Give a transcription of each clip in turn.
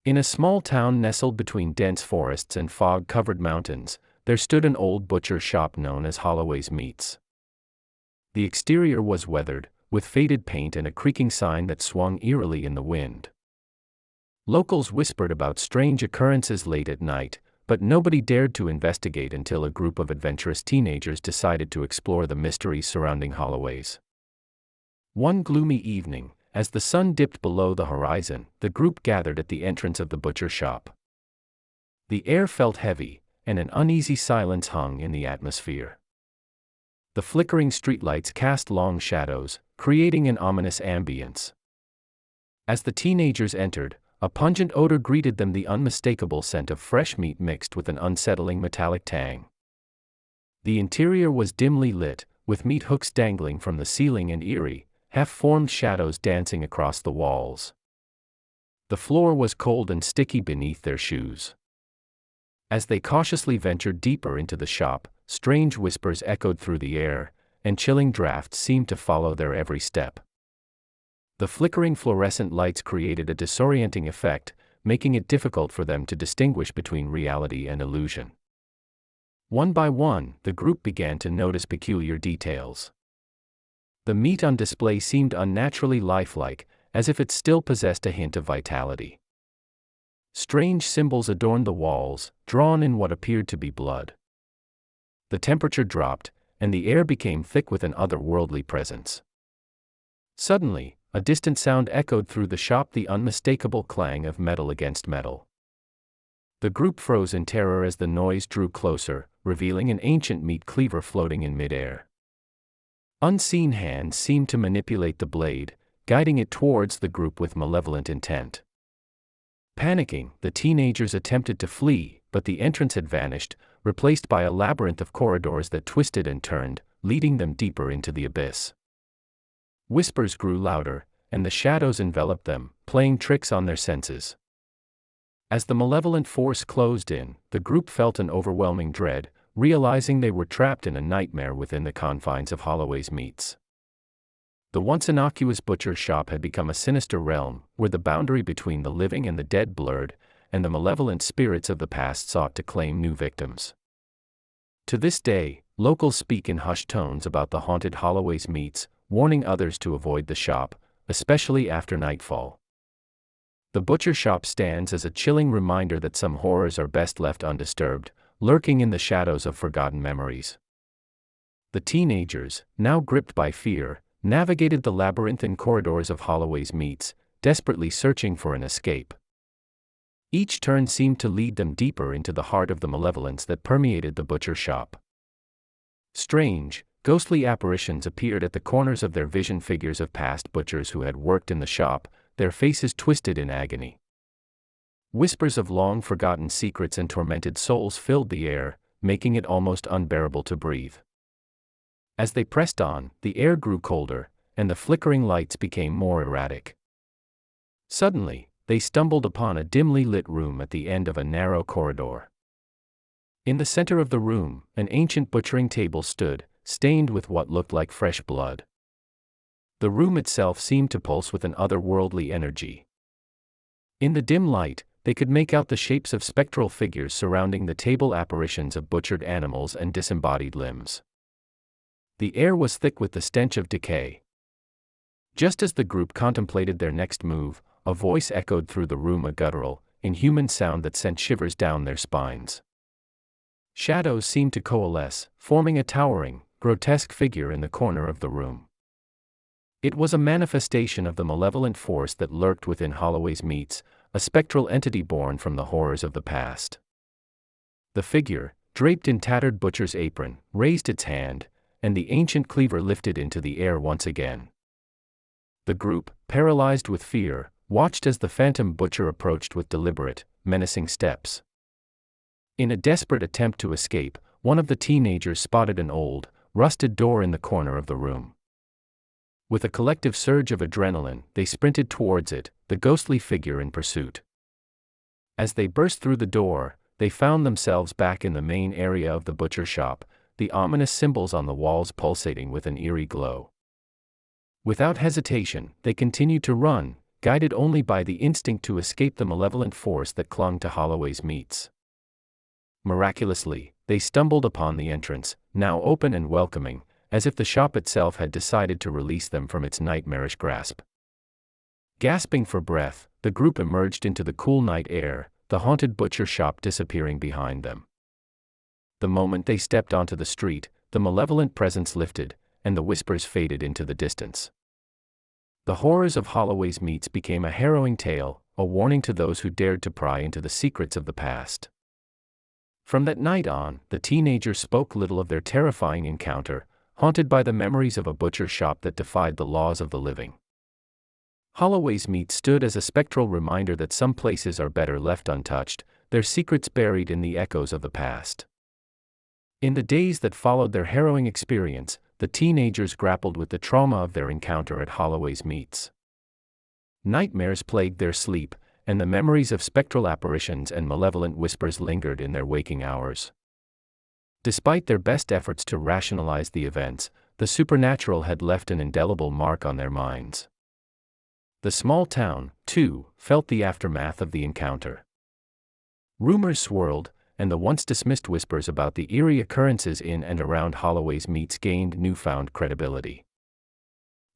In a small town nestled between dense forests and fog-covered mountains, there stood an old butcher shop known as Holloway's Meats. The exterior was weathered, with faded paint and a creaking sign that swung eerily in the wind. Locals whispered about strange occurrences late at night, but nobody dared to investigate until a group of adventurous teenagers decided to explore the mysteries surrounding Holloway's. One gloomy evening, as the sun dipped below the horizon, the group gathered at the entrance of the butcher shop. The air felt heavy, and an uneasy silence hung in the atmosphere. The flickering streetlights cast long shadows, creating an ominous ambience. As the teenagers entered, a pungent odor greeted them, the unmistakable scent of fresh meat mixed with an unsettling metallic tang. The interior was dimly lit, with meat hooks dangling from the ceiling and eerie, half-formed shadows dancing across the walls. The floor was cold and sticky beneath their shoes. As they cautiously ventured deeper into the shop, strange whispers echoed through the air, and chilling drafts seemed to follow their every step. The flickering fluorescent lights created a disorienting effect, making it difficult for them to distinguish between reality and illusion. One by one, the group began to notice peculiar details. The meat on display seemed unnaturally lifelike, as if it still possessed a hint of vitality. Strange symbols adorned the walls, drawn in what appeared to be blood. The temperature dropped, and the air became thick with an otherworldly presence. Suddenly, a distant sound echoed through the shop, the unmistakable clang of metal against metal. The group froze in terror as the noise drew closer, revealing an ancient meat cleaver floating in midair. Unseen hands seemed to manipulate the blade, guiding it towards the group with malevolent intent. Panicking, the teenagers attempted to flee, but the entrance had vanished, replaced by a labyrinth of corridors that twisted and turned, leading them deeper into the abyss. Whispers grew louder, and the shadows enveloped them, playing tricks on their senses. As the malevolent force closed in, the group felt an overwhelming dread, realizing they were trapped in a nightmare within the confines of Holloway's Meats. The once innocuous butcher shop had become a sinister realm, where the boundary between the living and the dead blurred, and the malevolent spirits of the past sought to claim new victims. To this day, locals speak in hushed tones about the haunted Holloway's Meats, warning others to avoid the shop, especially after nightfall. The butcher shop stands as a chilling reminder that some horrors are best left undisturbed, lurking in the shadows of forgotten memories. The teenagers, now gripped by fear, navigated the labyrinthine corridors of Holloway's Meats, desperately searching for an escape. Each turn seemed to lead them deeper into the heart of the malevolence that permeated the butcher shop. Strange, ghostly apparitions appeared at the corners of their vision, figures of past butchers who had worked in the shop, their faces twisted in agony. Whispers of long-forgotten secrets and tormented souls filled the air, making it almost unbearable to breathe. As they pressed on, the air grew colder, and the flickering lights became more erratic. Suddenly, they stumbled upon a dimly lit room at the end of a narrow corridor. In the center of the room, an ancient butchering table stood, stained with what looked like fresh blood. The room itself seemed to pulse with an otherworldly energy. In the dim light, they could make out the shapes of spectral figures surrounding the table, apparitions of butchered animals and disembodied limbs. The air was thick with the stench of decay. Just as the group contemplated their next move, a voice echoed through the room, a guttural, inhuman sound that sent shivers down their spines. Shadows seemed to coalesce, forming a towering, grotesque figure in the corner of the room. It was a manifestation of the malevolent force that lurked within Holloway's Meats, a spectral entity born from the horrors of the past. The figure, draped in tattered butcher's apron, raised its hand, and the ancient cleaver lifted into the air once again. The group, paralyzed with fear, watched as the phantom butcher approached with deliberate, menacing steps. In a desperate attempt to escape, one of the teenagers spotted an old, rusted door in the corner of the room. With a collective surge of adrenaline, they sprinted towards it, the ghostly figure in pursuit. As they burst through the door, they found themselves back in the main area of the butcher shop, the ominous symbols on the walls pulsating with an eerie glow. Without hesitation, they continued to run, guided only by the instinct to escape the malevolent force that clung to Holloway's meats. Miraculously, they stumbled upon the entrance, now open and welcoming, as if the shop itself had decided to release them from its nightmarish grasp. Gasping for breath, the group emerged into the cool night air, the haunted butcher shop disappearing behind them. The moment they stepped onto the street, the malevolent presence lifted, and the whispers faded into the distance. The horrors of Holloway's meats became a harrowing tale, a warning to those who dared to pry into the secrets of the past. From that night on, the teenagers spoke little of their terrifying encounter, haunted by the memories of a butcher shop that defied the laws of the living. Holloway's meat stood as a spectral reminder that some places are better left untouched, their secrets buried in the echoes of the past. In the days that followed their harrowing experience, the teenagers grappled with the trauma of their encounter at Holloway's meats. Nightmares plagued their sleep, and the memories of spectral apparitions and malevolent whispers lingered in their waking hours. Despite their best efforts to rationalize the events, the supernatural had left an indelible mark on their minds. The small town, too, felt the aftermath of the encounter. Rumors swirled, and the once dismissed whispers about the eerie occurrences in and around Holloway's meats gained newfound credibility.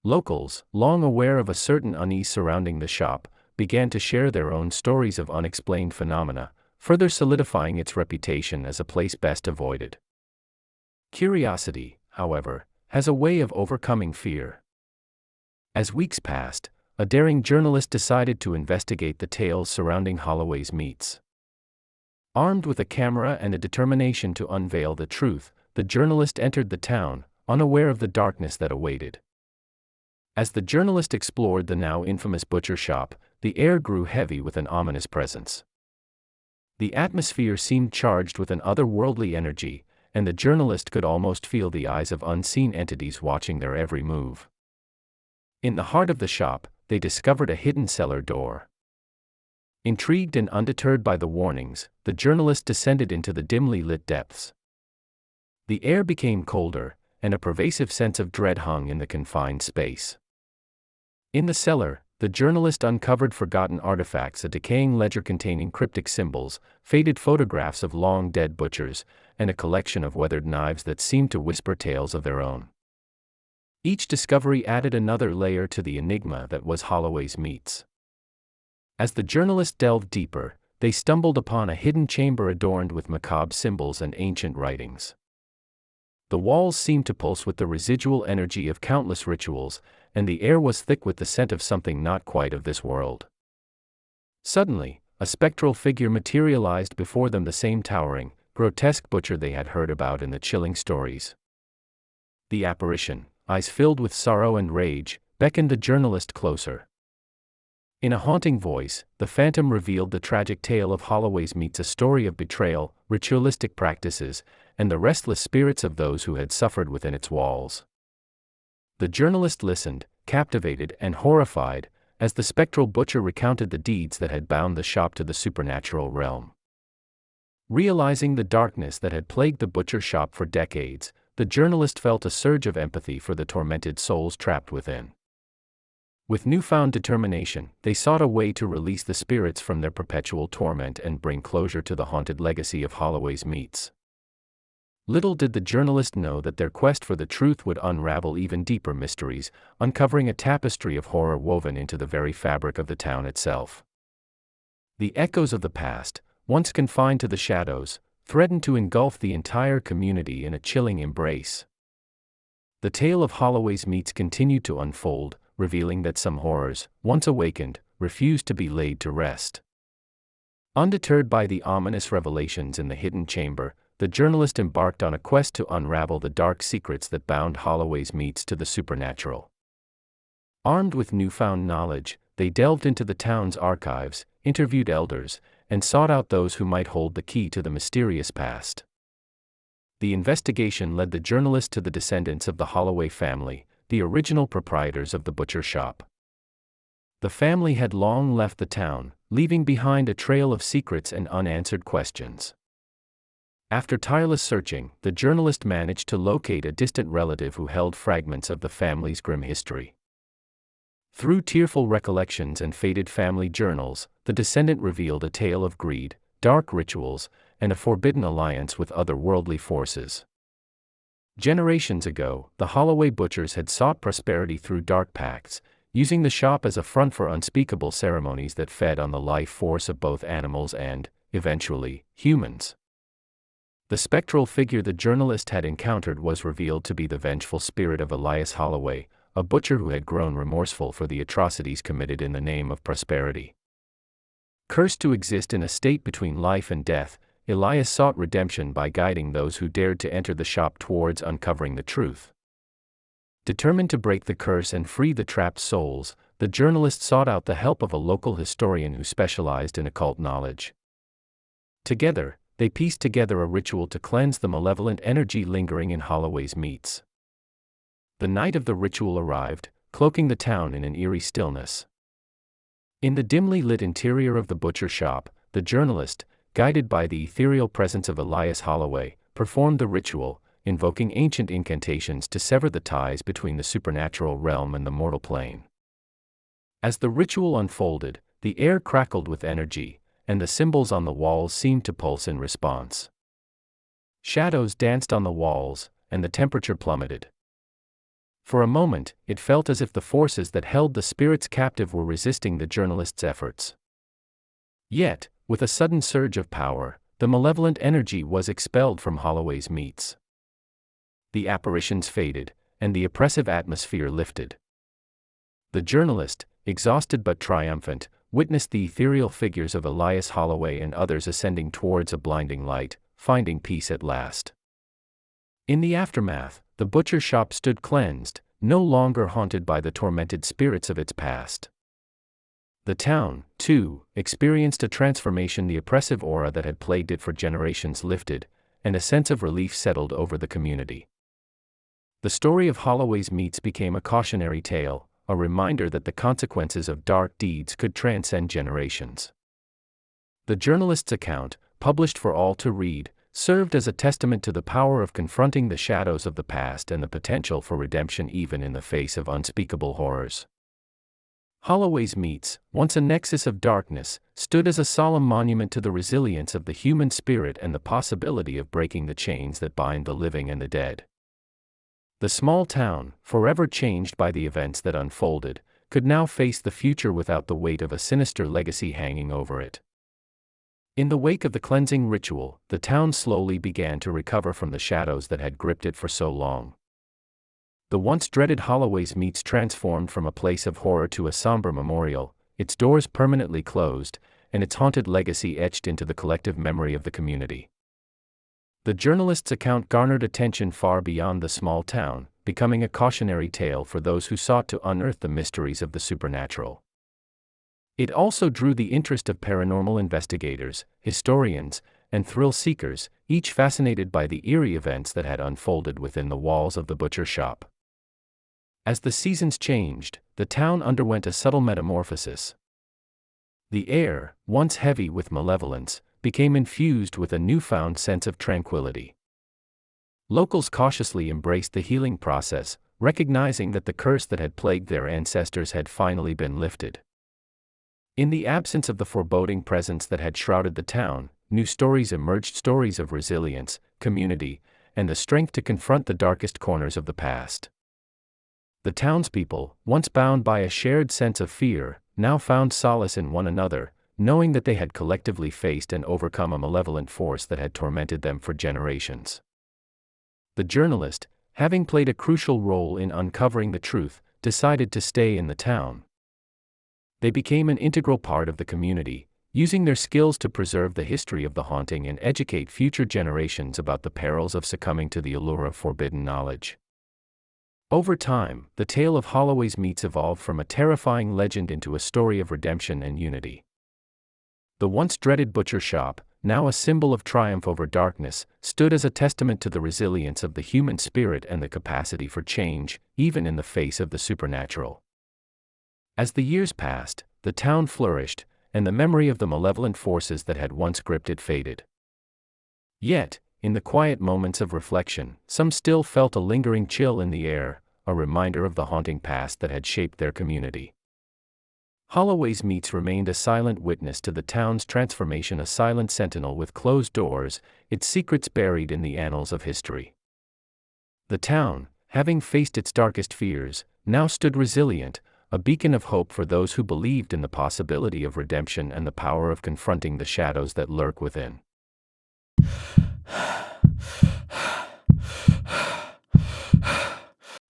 Locals, long aware of a certain unease surrounding the shop, began to share their own stories of unexplained phenomena, further solidifying its reputation as a place best avoided. Curiosity, however, has a way of overcoming fear. As weeks passed, a daring journalist decided to investigate the tales surrounding Holloway's meats. Armed with a camera and a determination to unveil the truth, the journalist entered the town, unaware of the darkness that awaited. As the journalist explored the now infamous butcher shop, the air grew heavy with an ominous presence. The atmosphere seemed charged with an otherworldly energy, and the journalist could almost feel the eyes of unseen entities watching their every move. In the heart of the shop, they discovered a hidden cellar door. Intrigued and undeterred by the warnings, the journalist descended into the dimly lit depths. The air became colder, and a pervasive sense of dread hung in the confined space. In the cellar, the journalist uncovered forgotten artifacts, a decaying ledger containing cryptic symbols, faded photographs of long-dead butchers, and a collection of weathered knives that seemed to whisper tales of their own. Each discovery added another layer to the enigma that was Holloway's meats. As the journalist delved deeper, they stumbled upon a hidden chamber adorned with macabre symbols and ancient writings. The walls seemed to pulse with the residual energy of countless rituals, and the air was thick with the scent of something not quite of this world. Suddenly, a spectral figure materialized before them, the same towering, grotesque butcher they had heard about in the chilling stories. The apparition, eyes filled with sorrow and rage, beckoned the journalist closer. In a haunting voice, the phantom revealed the tragic tale of Holloway's meats, a story of betrayal, ritualistic practices, and the restless spirits of those who had suffered within its walls. The journalist listened, captivated and horrified, as the spectral butcher recounted the deeds that had bound the shop to the supernatural realm. Realizing the darkness that had plagued the butcher shop for decades, the journalist felt a surge of empathy for the tormented souls trapped within. With newfound determination, they sought a way to release the spirits from their perpetual torment and bring closure to the haunted legacy of Holloway's meats. Little did the journalist know that their quest for the truth would unravel even deeper mysteries, uncovering a tapestry of horror woven into the very fabric of the town itself. The echoes of the past, once confined to the shadows, threatened to engulf the entire community in a chilling embrace. The tale of Holloway's meats continued to unfold, revealing that some horrors, once awakened, refused to be laid to rest. Undeterred by the ominous revelations in the hidden chamber, the journalist embarked on a quest to unravel the dark secrets that bound Holloway's meats to the supernatural. Armed with newfound knowledge, they delved into the town's archives, interviewed elders, and sought out those who might hold the key to the mysterious past. The investigation led the journalist to the descendants of the Holloway family, the original proprietors of the butcher shop. The family had long left the town, leaving behind a trail of secrets and unanswered questions. After tireless searching, the journalist managed to locate a distant relative who held fragments of the family's grim history. Through tearful recollections and faded family journals, the descendant revealed a tale of greed, dark rituals, and a forbidden alliance with otherworldly forces. Generations ago, the Holloway butchers had sought prosperity through dark pacts, using the shop as a front for unspeakable ceremonies that fed on the life force of both animals and, eventually, humans. The spectral figure the journalist had encountered was revealed to be the vengeful spirit of Elias Holloway, a butcher who had grown remorseful for the atrocities committed in the name of prosperity. Cursed to exist in a state between life and death, Elias sought redemption by guiding those who dared to enter the shop towards uncovering the truth. Determined to break the curse and free the trapped souls, the journalist sought out the help of a local historian who specialized in occult knowledge. Together, they pieced together a ritual to cleanse the malevolent energy lingering in Holloway's meats. The night of the ritual arrived, cloaking the town in an eerie stillness. In the dimly lit interior of the butcher shop, the journalist, guided by the ethereal presence of Elias Holloway, performed the ritual, invoking ancient incantations to sever the ties between the supernatural realm and the mortal plane. As the ritual unfolded, the air crackled with energy, and the symbols on the walls seemed to pulse in response. Shadows danced on the walls, and the temperature plummeted. For a moment, it felt as if the forces that held the spirits captive were resisting the journalist's efforts. Yet, with a sudden surge of power, the malevolent energy was expelled from Holloway's meats. The apparitions faded, and the oppressive atmosphere lifted. The journalist, exhausted but triumphant, witnessed the ethereal figures of Elias Holloway and others ascending towards a blinding light, finding peace at last. In the aftermath, the butcher shop stood cleansed, no longer haunted by the tormented spirits of its past. The town, too, experienced a transformation. The oppressive aura that had plagued it for generations lifted, and a sense of relief settled over the community. The story of Holloway's meats became a cautionary tale, a reminder that the consequences of dark deeds could transcend generations. The journalist's account, published for all to read, served as a testament to the power of confronting the shadows of the past and the potential for redemption even in the face of unspeakable horrors. Holloway's meats, once a nexus of darkness, stood as a solemn monument to the resilience of the human spirit and the possibility of breaking the chains that bind the living and the dead. The small town, forever changed by the events that unfolded, could now face the future without the weight of a sinister legacy hanging over it. In the wake of the cleansing ritual, the town slowly began to recover from the shadows that had gripped it for so long. The once dreaded Holloway's meats transformed from a place of horror to a somber memorial, its doors permanently closed, and its haunted legacy etched into the collective memory of the community. The journalist's account garnered attention far beyond the small town, becoming a cautionary tale for those who sought to unearth the mysteries of the supernatural. It also drew the interest of paranormal investigators, historians, and thrill seekers, each fascinated by the eerie events that had unfolded within the walls of the butcher shop. As the seasons changed, the town underwent a subtle metamorphosis. The air, once heavy with malevolence, became infused with a newfound sense of tranquility. Locals cautiously embraced the healing process, recognizing that the curse that had plagued their ancestors had finally been lifted. In the absence of the foreboding presence that had shrouded the town, new stories emerged, stories of resilience, community, and the strength to confront the darkest corners of the past. The townspeople, once bound by a shared sense of fear, now found solace in one another, knowing that they had collectively faced and overcome a malevolent force that had tormented them for generations. The journalist, having played a crucial role in uncovering the truth, decided to stay in the town. They became an integral part of the community, using their skills to preserve the history of the haunting and educate future generations about the perils of succumbing to the allure of forbidden knowledge. Over time, the tale of Holloway's meats evolved from a terrifying legend into a story of redemption and unity. The once dreaded butcher shop, now a symbol of triumph over darkness, stood as a testament to the resilience of the human spirit and the capacity for change, even in the face of the supernatural. As the years passed, the town flourished, and the memory of the malevolent forces that had once gripped it faded. Yet, in the quiet moments of reflection, some still felt a lingering chill in the air, a reminder of the haunting past that had shaped their community. Holloway's Meats remained a silent witness to the town's transformation, a silent sentinel with closed doors, its secrets buried in the annals of history. The town, having faced its darkest fears, now stood resilient, a beacon of hope for those who believed in the possibility of redemption and the power of confronting the shadows that lurk within.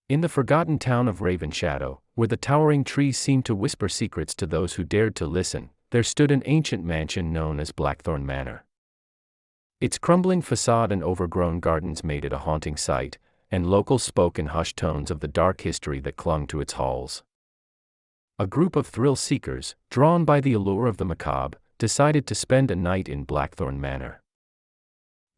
In the forgotten town of Ravenshadow, where the towering trees seemed to whisper secrets to those who dared to listen, there stood an ancient mansion known as Blackthorn Manor. Its crumbling facade and overgrown gardens made it a haunting sight, and locals spoke in hushed tones of the dark history that clung to its halls. A group of thrill-seekers, drawn by the allure of the macabre, decided to spend a night in Blackthorn Manor.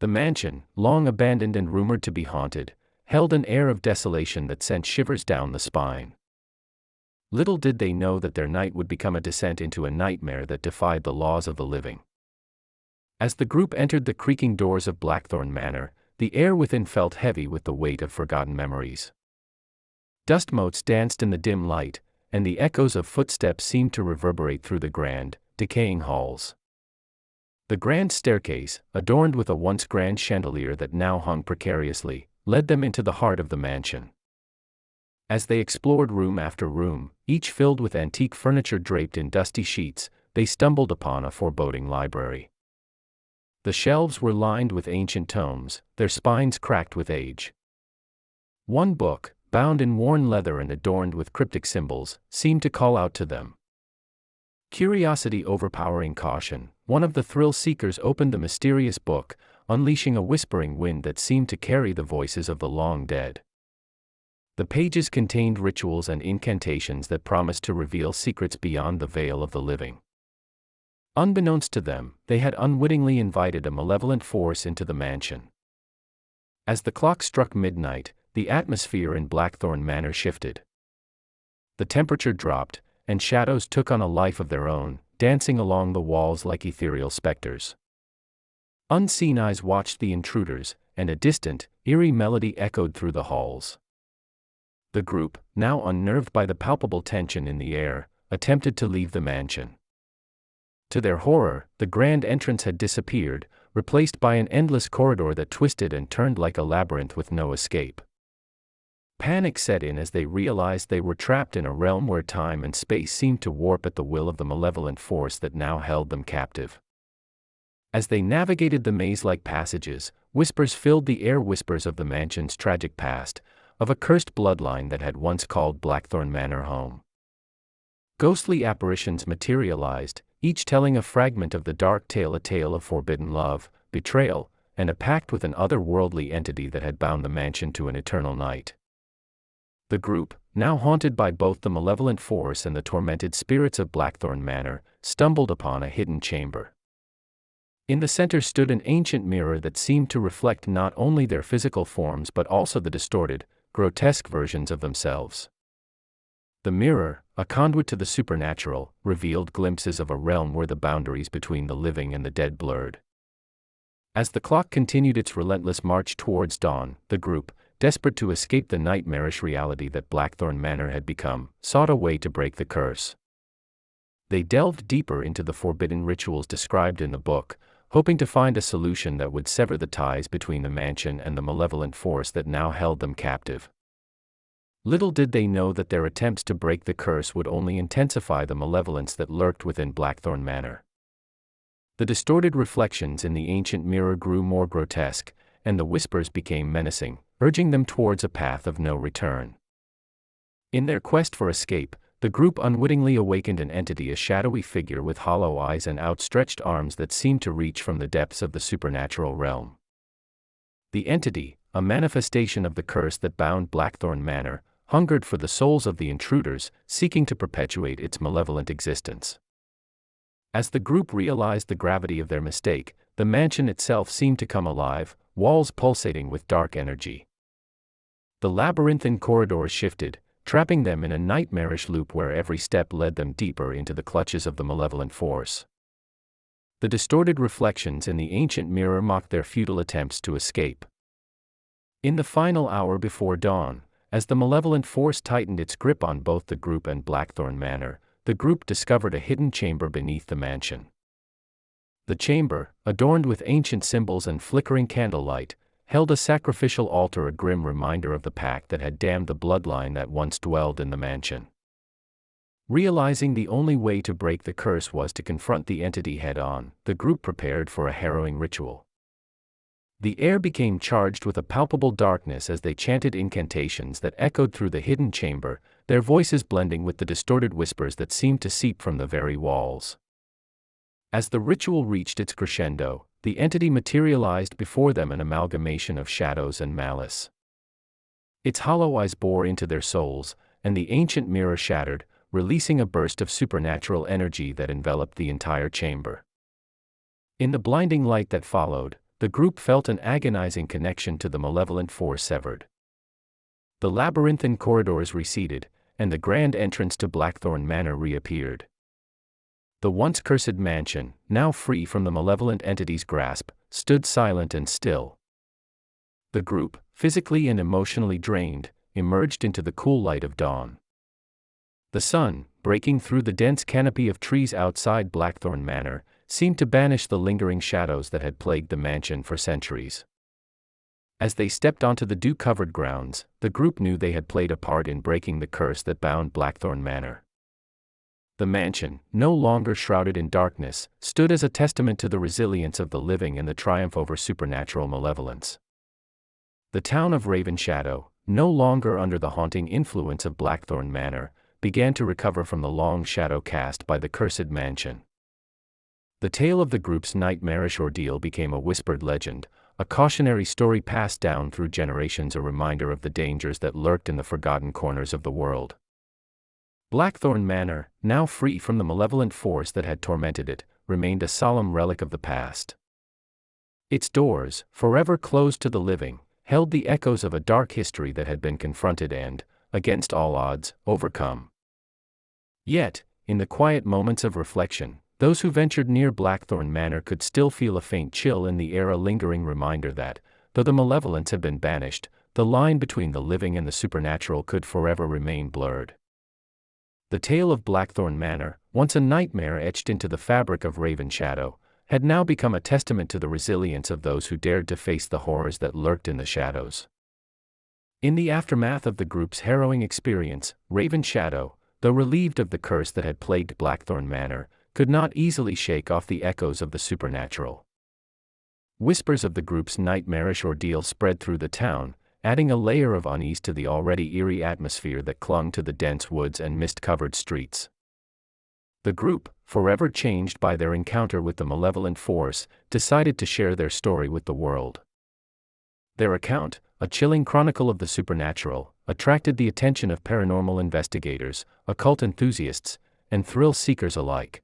The mansion, long abandoned and rumored to be haunted, held an air of desolation that sent shivers down the spine. Little did they know that their night would become a descent into a nightmare that defied the laws of the living. As the group entered the creaking doors of Blackthorn Manor, the air within felt heavy with the weight of forgotten memories. Dust motes danced in the dim light, and the echoes of footsteps seemed to reverberate through the grand, decaying halls. The grand staircase, adorned with a once grand chandelier that now hung precariously, led them into the heart of the mansion. As they explored room after room, each filled with antique furniture draped in dusty sheets, they stumbled upon a foreboding library. The shelves were lined with ancient tomes, their spines cracked with age. One book, bound in worn leather and adorned with cryptic symbols, seemed to call out to them. Curiosity overpowering caution, one of the thrill-seekers opened the mysterious book, unleashing a whispering wind that seemed to carry the voices of the long dead. The pages contained rituals and incantations that promised to reveal secrets beyond the veil of the living. Unbeknownst to them, they had unwittingly invited a malevolent force into the mansion. As the clock struck midnight, the atmosphere in Blackthorn Manor shifted. The temperature dropped, and shadows took on a life of their own, dancing along the walls like ethereal specters. Unseen eyes watched the intruders, and a distant, eerie melody echoed through the halls. The group, now unnerved by the palpable tension in the air, attempted to leave the mansion. To their horror, the grand entrance had disappeared, replaced by an endless corridor that twisted and turned like a labyrinth with no escape. Panic set in as they realized they were trapped in a realm where time and space seemed to warp at the will of the malevolent force that now held them captive. As they navigated the maze-like passages, whispers filled the air, whispers of the mansion's tragic past, of a cursed bloodline that had once called Blackthorn Manor home. Ghostly apparitions materialized, each telling a fragment of the dark tale, a tale of forbidden love, betrayal, and a pact with an otherworldly entity that had bound the mansion to an eternal night. The group, now haunted by both the malevolent force and the tormented spirits of Blackthorn Manor, stumbled upon a hidden chamber. In the center stood an ancient mirror that seemed to reflect not only their physical forms but also the distorted, grotesque versions of themselves. The mirror, a conduit to the supernatural, revealed glimpses of a realm where the boundaries between the living and the dead blurred. As the clock continued its relentless march towards dawn, the group, desperate to escape the nightmarish reality that Blackthorn Manor had become, sought a way to break the curse. They delved deeper into the forbidden rituals described in the book, hoping to find a solution that would sever the ties between the mansion and the malevolent force that now held them captive. Little did they know that their attempts to break the curse would only intensify the malevolence that lurked within Blackthorn Manor. The distorted reflections in the ancient mirror grew more grotesque, and the whispers became menacing, urging them towards a path of no return. In their quest for escape, the group unwittingly awakened an entity, a shadowy figure with hollow eyes and outstretched arms that seemed to reach from the depths of the supernatural realm. The entity, a manifestation of the curse that bound Blackthorn Manor, hungered for the souls of the intruders, seeking to perpetuate its malevolent existence. As the group realized the gravity of their mistake, the mansion itself seemed to come alive, walls pulsating with dark energy. The labyrinthine corridors shifted, trapping them in a nightmarish loop where every step led them deeper into the clutches of the malevolent force. The distorted reflections in the ancient mirror mocked their futile attempts to escape. In the final hour before dawn, as the malevolent force tightened its grip on both the group and Blackthorn Manor, the group discovered a hidden chamber beneath the mansion. The chamber, adorned with ancient symbols and flickering candlelight, held a sacrificial altar, a grim reminder of the pact that had damned the bloodline that once dwelled in the mansion. Realizing the only way to break the curse was to confront the entity head-on, the group prepared for a harrowing ritual. The air became charged with a palpable darkness as they chanted incantations that echoed through the hidden chamber, their voices blending with the distorted whispers that seemed to seep from the very walls. As the ritual reached its crescendo, the entity materialized before them, an amalgamation of shadows and malice. Its hollow eyes bore into their souls, and the ancient mirror shattered, releasing a burst of supernatural energy that enveloped the entire chamber. In the blinding light that followed, the group felt an agonizing connection to the malevolent force severed. The labyrinthine corridors receded, and the grand entrance to Blackthorn Manor reappeared. The once cursed mansion, now free from the malevolent entity's grasp, stood silent and still. The group, physically and emotionally drained, emerged into the cool light of dawn. The sun, breaking through the dense canopy of trees outside Blackthorn Manor, seemed to banish the lingering shadows that had plagued the mansion for centuries. As they stepped onto the dew-covered grounds, the group knew they had played a part in breaking the curse that bound Blackthorn Manor. The mansion, no longer shrouded in darkness, stood as a testament to the resilience of the living and the triumph over supernatural malevolence. The town of Ravenshadow, no longer under the haunting influence of Blackthorn Manor, began to recover from the long shadow cast by the cursed mansion. The tale of the group's nightmarish ordeal became a whispered legend, a cautionary story passed down through generations, a reminder of the dangers that lurked in the forgotten corners of the world. Blackthorn Manor, now free from the malevolent force that had tormented it, remained a solemn relic of the past. Its doors, forever closed to the living, held the echoes of a dark history that had been confronted and, against all odds, overcome. Yet, in the quiet moments of reflection, those who ventured near Blackthorn Manor could still feel a faint chill in the air, a lingering reminder that, though the malevolence had been banished, the line between the living and the supernatural could forever remain blurred. The tale of Blackthorn Manor, once a nightmare etched into the fabric of Ravenshadow, had now become a testament to the resilience of those who dared to face the horrors that lurked in the shadows. In the aftermath of the group's harrowing experience, Ravenshadow, though relieved of the curse that had plagued Blackthorn Manor, could not easily shake off the echoes of the supernatural. Whispers of the group's nightmarish ordeal spread through the town, adding a layer of unease to the already eerie atmosphere that clung to the dense woods and mist-covered streets. The group, forever changed by their encounter with the malevolent force, decided to share their story with the world. Their account, a chilling chronicle of the supernatural, attracted the attention of paranormal investigators, occult enthusiasts, and thrill-seekers alike.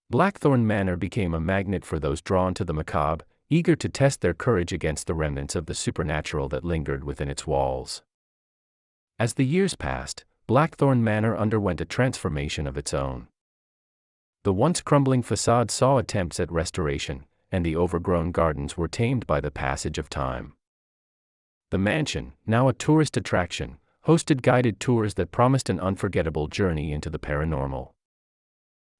Blackthorn Manor became a magnet for those drawn to the macabre, eager to test their courage against the remnants of the supernatural that lingered within its walls. As the years passed, Blackthorn Manor underwent a transformation of its own. The once crumbling facade saw attempts at restoration, and the overgrown gardens were tamed by the passage of time. The mansion, now a tourist attraction, hosted guided tours that promised an unforgettable journey into the paranormal.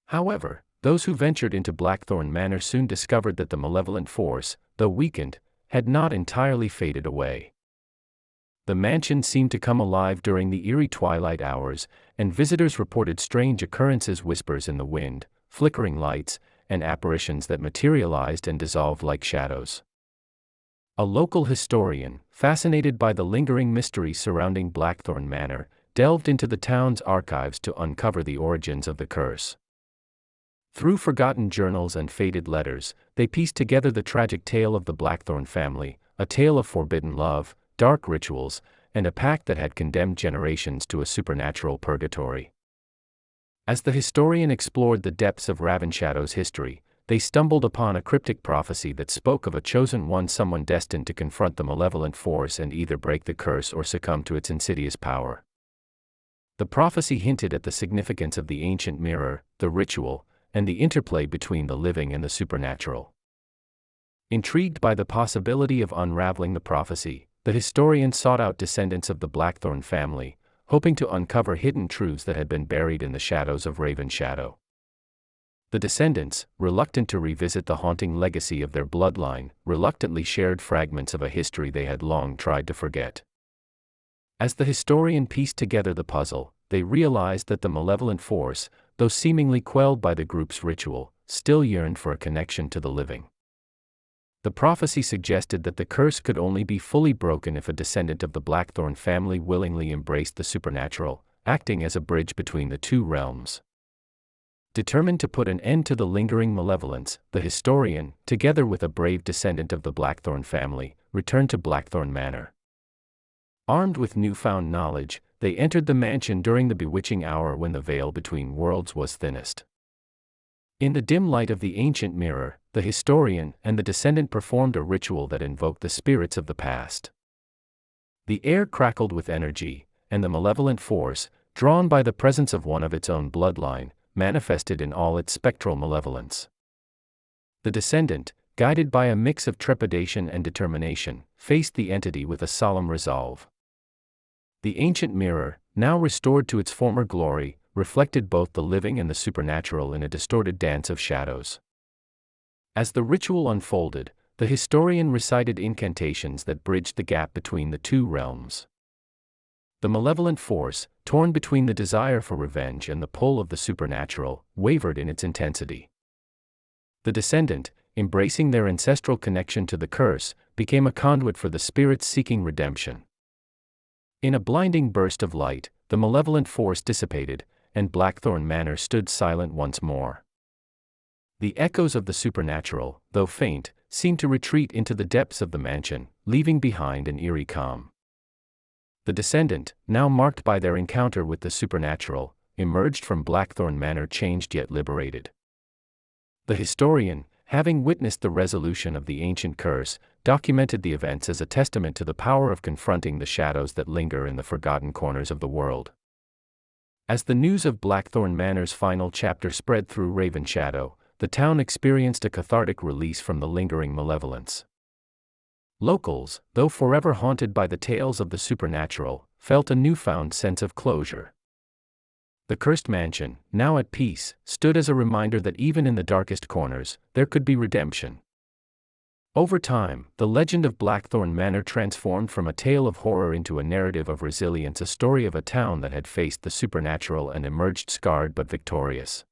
However, those who ventured into Blackthorn Manor soon discovered that the malevolent force, though weakened, had not entirely faded away. The mansion seemed to come alive during the eerie twilight hours, and visitors reported strange occurrences, whispers in the wind, flickering lights, and apparitions that materialized and dissolved like shadows. A local historian, fascinated by the lingering mystery surrounding Blackthorn Manor, delved into the town's archives to uncover the origins of the curse. Through forgotten journals and faded letters, they pieced together the tragic tale of the Blackthorn family, a tale of forbidden love, dark rituals, and a pact that had condemned generations to a supernatural purgatory. As the historian explored the depths of Ravenshadow's history, they stumbled upon a cryptic prophecy that spoke of a chosen one, someone destined to confront the malevolent force and either break the curse or succumb to its insidious power. The prophecy hinted at the significance of the ancient mirror, the ritual, and the interplay between the living and the supernatural. Intrigued by the possibility of unraveling the prophecy, the historian sought out descendants of the Blackthorn family, hoping to uncover hidden truths that had been buried in the shadows of Ravenshadow. The descendants, reluctant to revisit the haunting legacy of their bloodline, reluctantly shared fragments of a history they had long tried to forget. As the historian pieced together the puzzle, they realized that the malevolent force, though seemingly quelled by the group's ritual, still yearned for a connection to the living. The prophecy suggested that the curse could only be fully broken if a descendant of the Blackthorn family willingly embraced the supernatural, acting as a bridge between the two realms. Determined to put an end to the lingering malevolence, the historian, together with a brave descendant of the Blackthorn family, returned to Blackthorn Manor. Armed with newfound knowledge, they entered the mansion during the bewitching hour when the veil between worlds was thinnest. In the dim light of the ancient mirror, the historian and the descendant performed a ritual that invoked the spirits of the past. The air crackled with energy, and the malevolent force, drawn by the presence of one of its own bloodline, manifested in all its spectral malevolence. The descendant, guided by a mix of trepidation and determination, faced the entity with a solemn resolve. The ancient mirror, now restored to its former glory, reflected both the living and the supernatural in a distorted dance of shadows. As the ritual unfolded, the historian recited incantations that bridged the gap between the two realms. The malevolent force, torn between the desire for revenge and the pull of the supernatural, wavered in its intensity. The descendant, embracing their ancestral connection to the curse, became a conduit for the spirits seeking redemption. In a blinding burst of light, the malevolent force dissipated, and Blackthorn Manor stood silent once more. The echoes of the supernatural, though faint, seemed to retreat into the depths of the mansion, leaving behind an eerie calm. The descendant, now marked by their encounter with the supernatural, emerged from Blackthorn Manor changed yet liberated. The historian, having witnessed the resolution of the ancient curse, documented the events as a testament to the power of confronting the shadows that linger in the forgotten corners of the world. As the news of Blackthorn Manor's final chapter spread through Ravenshadow, the town experienced a cathartic release from the lingering malevolence. Locals, though forever haunted by the tales of the supernatural, felt a newfound sense of closure. The cursed mansion, now at peace, stood as a reminder that even in the darkest corners, there could be redemption. Over time, the legend of Blackthorn Manor transformed from a tale of horror into a narrative of resilience, a story of a town that had faced the supernatural and emerged scarred but victorious.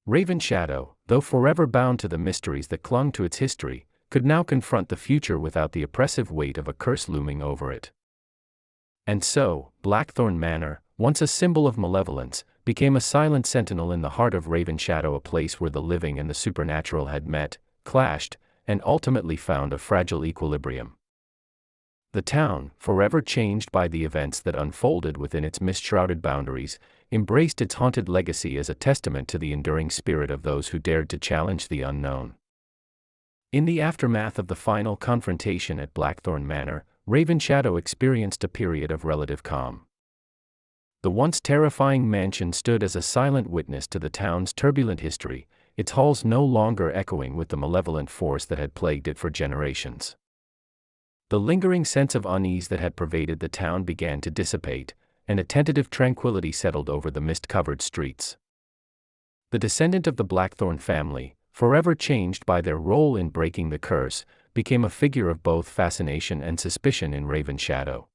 Ravenshadow, though forever bound to the mysteries that clung to its history, could now confront the future without the oppressive weight of a curse looming over it. And so, Blackthorn Manor, once a symbol of malevolence, became a silent sentinel in the heart of Ravenshadow, a place where the living and the supernatural had met, clashed, and ultimately found a fragile equilibrium. The town, forever changed by the events that unfolded within its mist-shrouded boundaries, embraced its haunted legacy as a testament to the enduring spirit of those who dared to challenge the unknown. In the aftermath of the final confrontation at Blackthorn Manor, Ravenshadow experienced a period of relative calm. The once terrifying mansion stood as a silent witness to the town's turbulent history, its halls no longer echoing with the malevolent force that had plagued it for generations. The lingering sense of unease that had pervaded the town began to dissipate, and a tentative tranquility settled over the mist-covered streets. The descendant of the Blackthorn family, forever changed by their role in breaking the curse, became a figure of both fascination and suspicion in Ravenshadow.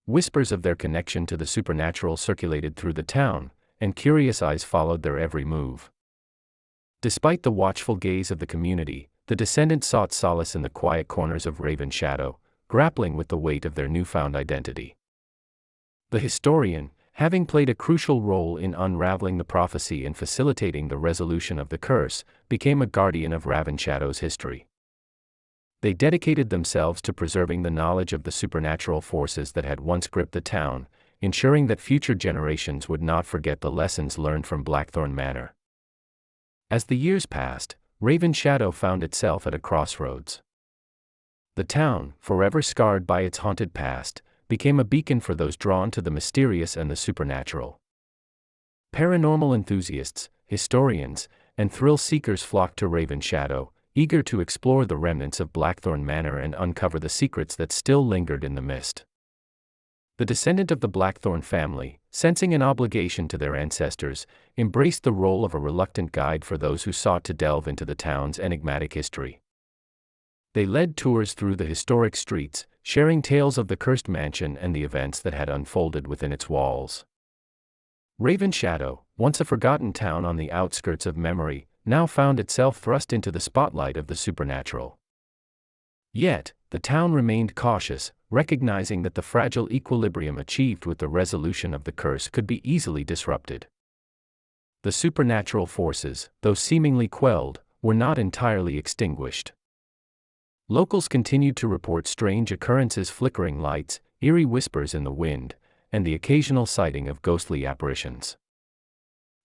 Whispers of their connection to the supernatural circulated through the town, and curious eyes followed their every move. Despite the watchful gaze of the community, the descendants sought solace in the quiet corners of Ravenshadow, grappling with the weight of their newfound identity. The historian, having played a crucial role in unraveling the prophecy and facilitating the resolution of the curse, became a guardian of Ravenshadow's history. They dedicated themselves to preserving the knowledge of the supernatural forces that had once gripped the town, ensuring that future generations would not forget the lessons learned from Blackthorn Manor. As the years passed, Ravenshadow found itself at a crossroads. The town, forever scarred by its haunted past, became a beacon for those drawn to the mysterious and the supernatural. Paranormal enthusiasts, historians, and thrill-seekers flocked to Ravenshadow, eager to explore the remnants of Blackthorn Manor and uncover the secrets that still lingered in the mist. The descendant of the Blackthorn family, sensing an obligation to their ancestors, embraced the role of a reluctant guide for those who sought to delve into the town's enigmatic history. They led tours through the historic streets, sharing tales of the cursed mansion and the events that had unfolded within its walls. Ravenshadow, once a forgotten town on the outskirts of memory, now found itself thrust into the spotlight of the supernatural. Yet, the town remained cautious, recognizing that the fragile equilibrium achieved with the resolution of the curse could be easily disrupted. The supernatural forces, though seemingly quelled, were not entirely extinguished. Locals continued to report strange occurrences: flickering lights, eerie whispers in the wind, and the occasional sighting of ghostly apparitions.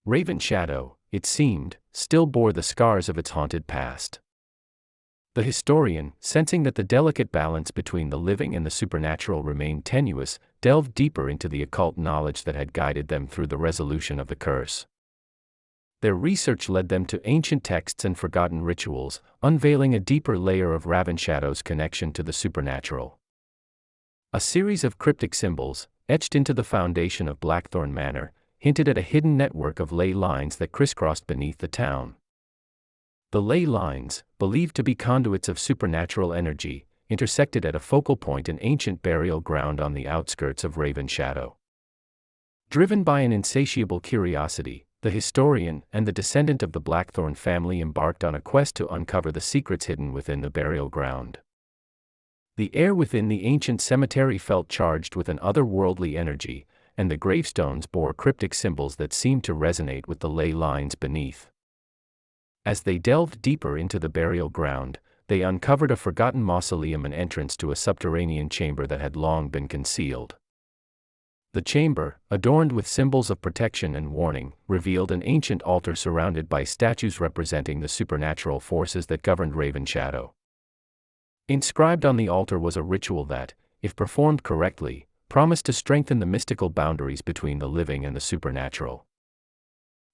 Ravenshadow, it seemed, still bore the scars of its haunted past. The historian, sensing that the delicate balance between the living and the supernatural remained tenuous, delved deeper into the occult knowledge that had guided them through the resolution of the curse. Their research led them to ancient texts and forgotten rituals, unveiling a deeper layer of Ravenshadow's connection to the supernatural. A series of cryptic symbols, etched into the foundation of Blackthorn Manor, hinted at a hidden network of ley lines that crisscrossed beneath the town. The ley lines, believed to be conduits of supernatural energy, intersected at a focal point in ancient burial ground on the outskirts of Ravenshadow. Driven by an insatiable curiosity, the historian and the descendant of the Blackthorn family embarked on a quest to uncover the secrets hidden within the burial ground. The air within the ancient cemetery felt charged with an otherworldly energy, and the gravestones bore cryptic symbols that seemed to resonate with the ley lines beneath. As they delved deeper into the burial ground, they uncovered a forgotten mausoleum and entrance to a subterranean chamber that had long been concealed. The chamber, adorned with symbols of protection and warning, revealed an ancient altar surrounded by statues representing the supernatural forces that governed Ravenshadow. Inscribed on the altar was a ritual that, if performed correctly, promised to strengthen the mystical boundaries between the living and the supernatural.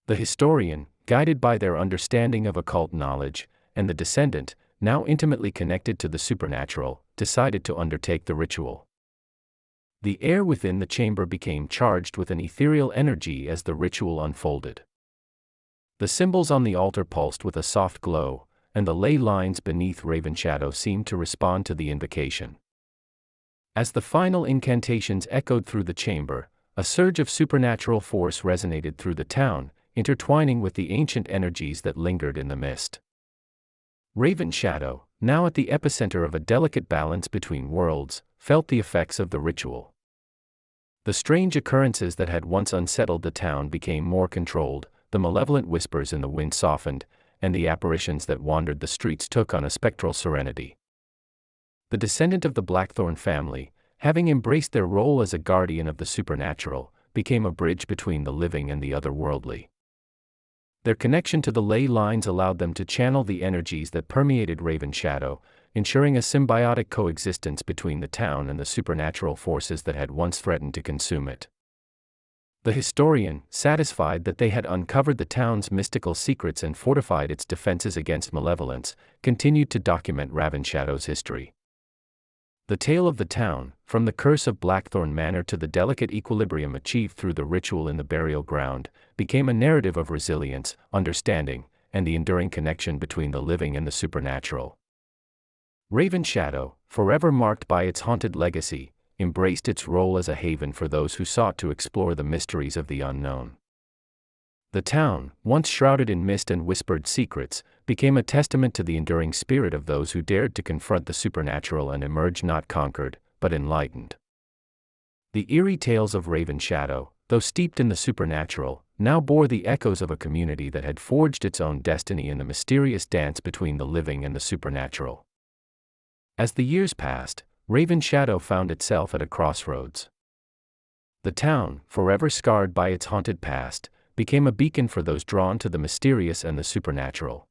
The historian, guided by their understanding of occult knowledge, and the descendant, now intimately connected to the supernatural, decided to undertake the ritual. The air within the chamber became charged with an ethereal energy as the ritual unfolded. The symbols on the altar pulsed with a soft glow, and the ley lines beneath Ravenshadow seemed to respond to the invocation. As the final incantations echoed through the chamber, a surge of supernatural force resonated through the town, intertwining with the ancient energies that lingered in the mist. Ravenshadow, now at the epicenter of a delicate balance between worlds, felt the effects of the ritual. The strange occurrences that had once unsettled the town became more controlled, the malevolent whispers in the wind softened, and the apparitions that wandered the streets took on a spectral serenity. The descendant of the Blackthorn family, having embraced their role as a guardian of the supernatural, became a bridge between the living and the otherworldly. Their connection to the ley lines allowed them to channel the energies that permeated Ravenshadow, ensuring a symbiotic coexistence between the town and the supernatural forces that had once threatened to consume it. The historian, satisfied that they had uncovered the town's mystical secrets and fortified its defenses against malevolence, continued to document Ravenshadow's history. The tale of the town, from the curse of Blackthorn Manor to the delicate equilibrium achieved through the ritual in the burial ground, became a narrative of resilience, understanding, and the enduring connection between the living and the supernatural. Ravenshadow, forever marked by its haunted legacy, embraced its role as a haven for those who sought to explore the mysteries of the unknown. The town, once shrouded in mist and whispered secrets, became a testament to the enduring spirit of those who dared to confront the supernatural and emerge not conquered, but enlightened. The eerie tales of Ravenshadow, though steeped in the supernatural, now bore the echoes of a community that had forged its own destiny in the mysterious dance between the living and the supernatural. As the years passed, Ravenshadow found itself at a crossroads. The town, forever scarred by its haunted past, became a beacon for those drawn to the mysterious and the supernatural.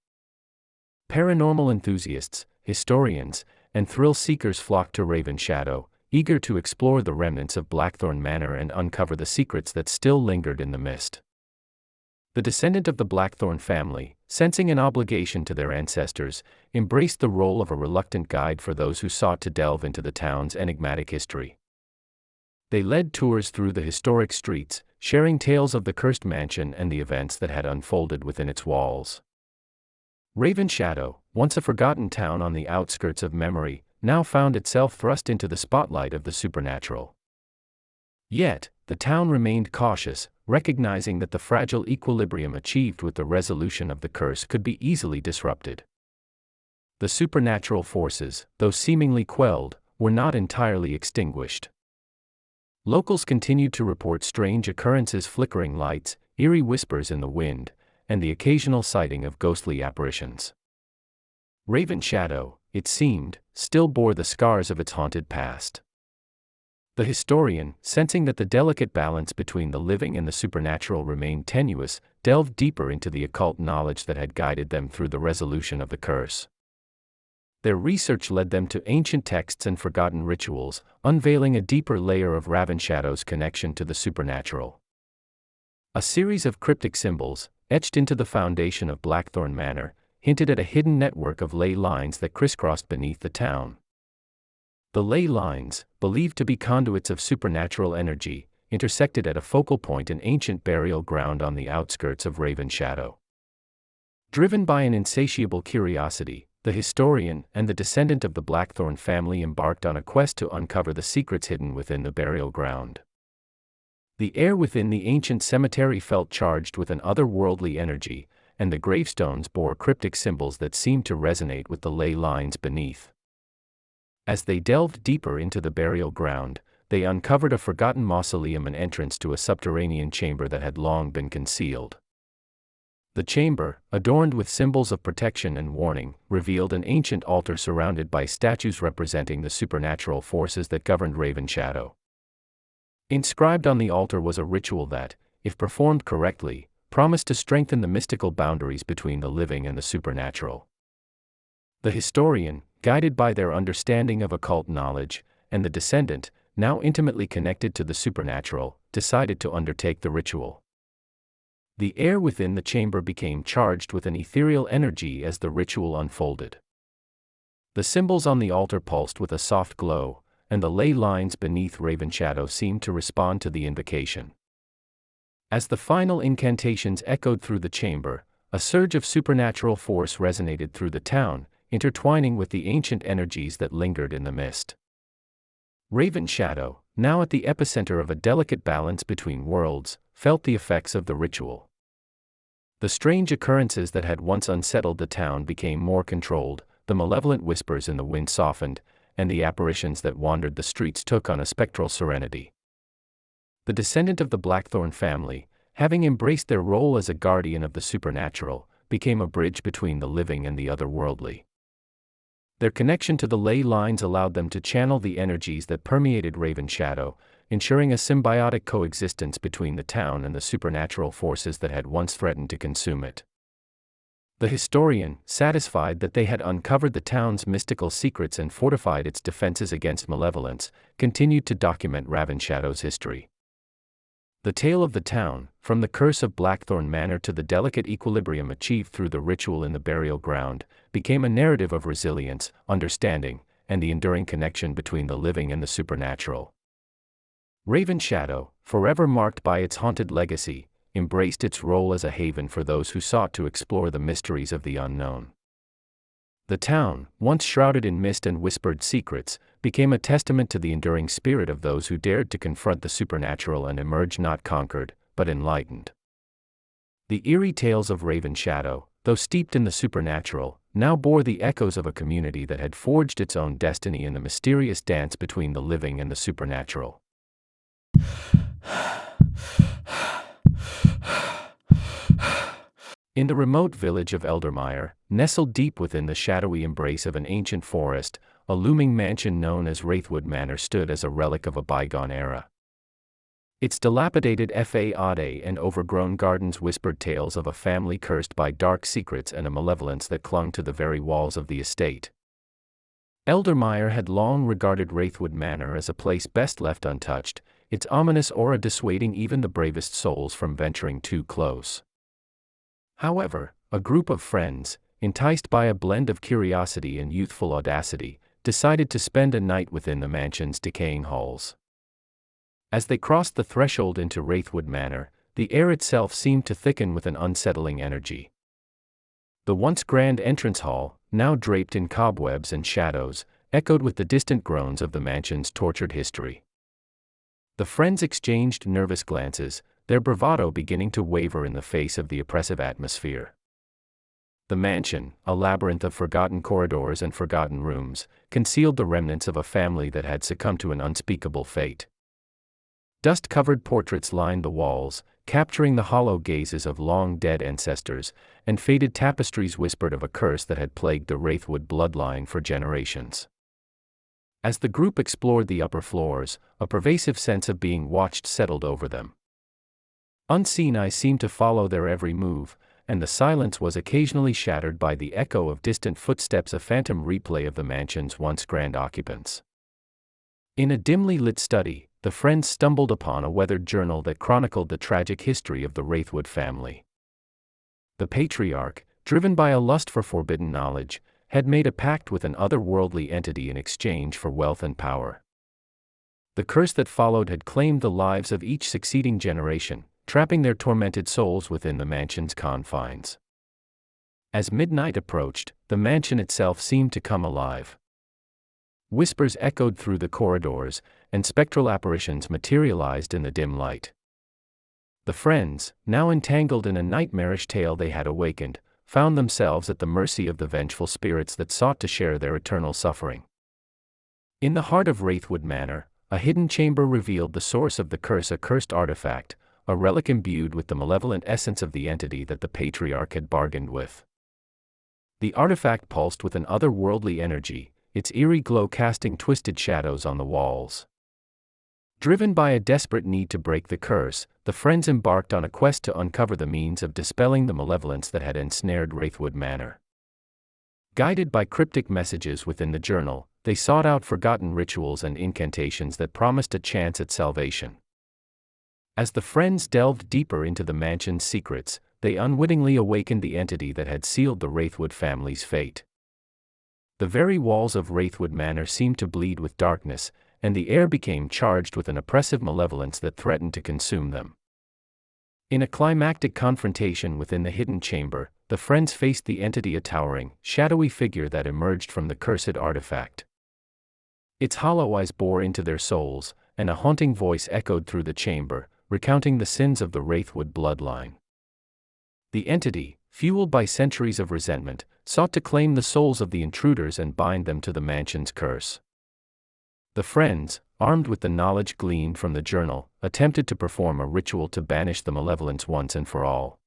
Paranormal enthusiasts, historians, and thrill-seekers flocked to Ravenshadow, eager to explore the remnants of Blackthorn Manor and uncover the secrets that still lingered in the mist. The descendant of the Blackthorn family, sensing an obligation to their ancestors, embraced the role of a reluctant guide for those who sought to delve into the town's enigmatic history. They led tours through the historic streets, sharing tales of the cursed mansion and the events that had unfolded within its walls. Ravenshadow, once a forgotten town on the outskirts of memory, now found itself thrust into the spotlight of the supernatural. Yet, the town remained cautious, recognizing that the fragile equilibrium achieved with the resolution of the curse could be easily disrupted. The supernatural forces, though seemingly quelled, were not entirely extinguished. Locals continued to report strange occurrences: flickering lights, eerie whispers in the wind, and the occasional sighting of ghostly apparitions. Ravenshadow, it seemed, still bore the scars of its haunted past. The historian, sensing that the delicate balance between the living and the supernatural remained tenuous, delved deeper into the occult knowledge that had guided them through the resolution of the curse. Their research led them to ancient texts and forgotten rituals, unveiling a deeper layer of Ravenshadow's connection to the supernatural. A series of cryptic symbols, etched into the foundation of Blackthorn Manor, hinted at a hidden network of ley lines that crisscrossed beneath the town. The ley lines, believed to be conduits of supernatural energy, intersected at a focal point in ancient burial ground on the outskirts of Ravenshadow. Driven by an insatiable curiosity, the historian and the descendant of the Blackthorn family embarked on a quest to uncover the secrets hidden within the burial ground. The air within the ancient cemetery felt charged with an otherworldly energy, and the gravestones bore cryptic symbols that seemed to resonate with the ley lines beneath. As they delved deeper into the burial ground, they uncovered a forgotten mausoleum, an entrance to a subterranean chamber that had long been concealed. The chamber, adorned with symbols of protection and warning, revealed an ancient altar surrounded by statues representing the supernatural forces that governed Ravenshadow. Inscribed on the altar was a ritual that, if performed correctly, promised to strengthen the mystical boundaries between the living and the supernatural. The historian, guided by their understanding of occult knowledge, and the descendant, now intimately connected to the supernatural, decided to undertake the ritual. The air within the chamber became charged with an ethereal energy as the ritual unfolded. The symbols on the altar pulsed with a soft glow, and the ley lines beneath Ravenshadow seemed to respond to the invocation. As the final incantations echoed through the chamber, a surge of supernatural force resonated through the town, intertwining with the ancient energies that lingered in the mist. Ravenshadow, now at the epicenter of a delicate balance between worlds, felt the effects of the ritual. The strange occurrences that had once unsettled the town became more controlled, the malevolent whispers in the wind softened, and the apparitions that wandered the streets took on a spectral serenity. The descendant of the Blackthorn family, having embraced their role as a guardian of the supernatural, became a bridge between the living and the otherworldly. Their connection to the ley lines allowed them to channel the energies that permeated Ravenshadow, ensuring a symbiotic coexistence between the town and the supernatural forces that had once threatened to consume it. The historian, satisfied that they had uncovered the town's mystical secrets and fortified its defenses against malevolence, continued to document Ravenshadow's history. The tale of the town, from the curse of Blackthorn Manor to the delicate equilibrium achieved through the ritual in the burial ground, became a narrative of resilience, understanding, and the enduring connection between the living and the supernatural. Ravenshadow, forever marked by its haunted legacy, embraced its role as a haven for those who sought to explore the mysteries of the unknown. The town, once shrouded in mist and whispered secrets, became a testament to the enduring spirit of those who dared to confront the supernatural and emerge not conquered, but enlightened. The eerie tales of Ravenshadow, though steeped in the supernatural, now bore the echoes of a community that had forged its own destiny in the mysterious dance between the living and the supernatural. In the remote village of Eldermire, nestled deep within the shadowy embrace of an ancient forest, a looming mansion known as Wraithwood Manor stood as a relic of a bygone era. Its dilapidated facade and overgrown gardens whispered tales of a family cursed by dark secrets and a malevolence that clung to the very walls of the estate. Eldermire had long regarded Wraithwood Manor as a place best left untouched, its ominous aura dissuading even the bravest souls from venturing too close. However, a group of friends, enticed by a blend of curiosity and youthful audacity, decided to spend a night within the mansion's decaying halls. As they crossed the threshold into Wraithwood Manor, the air itself seemed to thicken with an unsettling energy. The once grand entrance hall, now draped in cobwebs and shadows, echoed with the distant groans of the mansion's tortured history. The friends exchanged nervous glances, their bravado beginning to waver in the face of the oppressive atmosphere. The mansion, a labyrinth of forgotten corridors and forgotten rooms, concealed the remnants of a family that had succumbed to an unspeakable fate. Dust-covered portraits lined the walls, capturing the hollow gazes of long-dead ancestors, and faded tapestries whispered of a curse that had plagued the Wraithwood bloodline for generations. As the group explored the upper floors, a pervasive sense of being watched settled over them. Unseen eyes seemed to follow their every move, and the silence was occasionally shattered by the echo of distant footsteps, a phantom replay of the mansion's once grand occupants. In a dimly lit study, the friends stumbled upon a weathered journal that chronicled the tragic history of the Wraithwood family. The patriarch, driven by a lust for forbidden knowledge, had made a pact with an otherworldly entity in exchange for wealth and power. The curse that followed had claimed the lives of each succeeding generation, trapping their tormented souls within the mansion's confines. As midnight approached, the mansion itself seemed to come alive. Whispers echoed through the corridors, and spectral apparitions materialized in the dim light. The friends, now entangled in a nightmarish tale they had awakened, found themselves at the mercy of the vengeful spirits that sought to share their eternal suffering. In the heart of Wraithwood Manor, a hidden chamber revealed the source of the curse, a cursed artifact, a relic imbued with the malevolent essence of the entity that the patriarch had bargained with. The artifact pulsed with an otherworldly energy, its eerie glow casting twisted shadows on the walls. Driven by a desperate need to break the curse, the friends embarked on a quest to uncover the means of dispelling the malevolence that had ensnared Wraithwood Manor. Guided by cryptic messages within the journal, they sought out forgotten rituals and incantations that promised a chance at salvation. As the friends delved deeper into the mansion's secrets, they unwittingly awakened the entity that had sealed the Wraithwood family's fate. The very walls of Wraithwood Manor seemed to bleed with darkness, and the air became charged with an oppressive malevolence that threatened to consume them. In a climactic confrontation within the hidden chamber, the friends faced the entity, a towering, shadowy figure that emerged from the cursed artifact. Its hollow eyes bore into their souls, and a haunting voice echoed through the chamber, recounting the sins of the Wraithwood bloodline. The entity, fueled by centuries of resentment, sought to claim the souls of the intruders and bind them to the mansion's curse. The friends, armed with the knowledge gleaned from the journal, attempted to perform a ritual to banish the malevolence once and for all.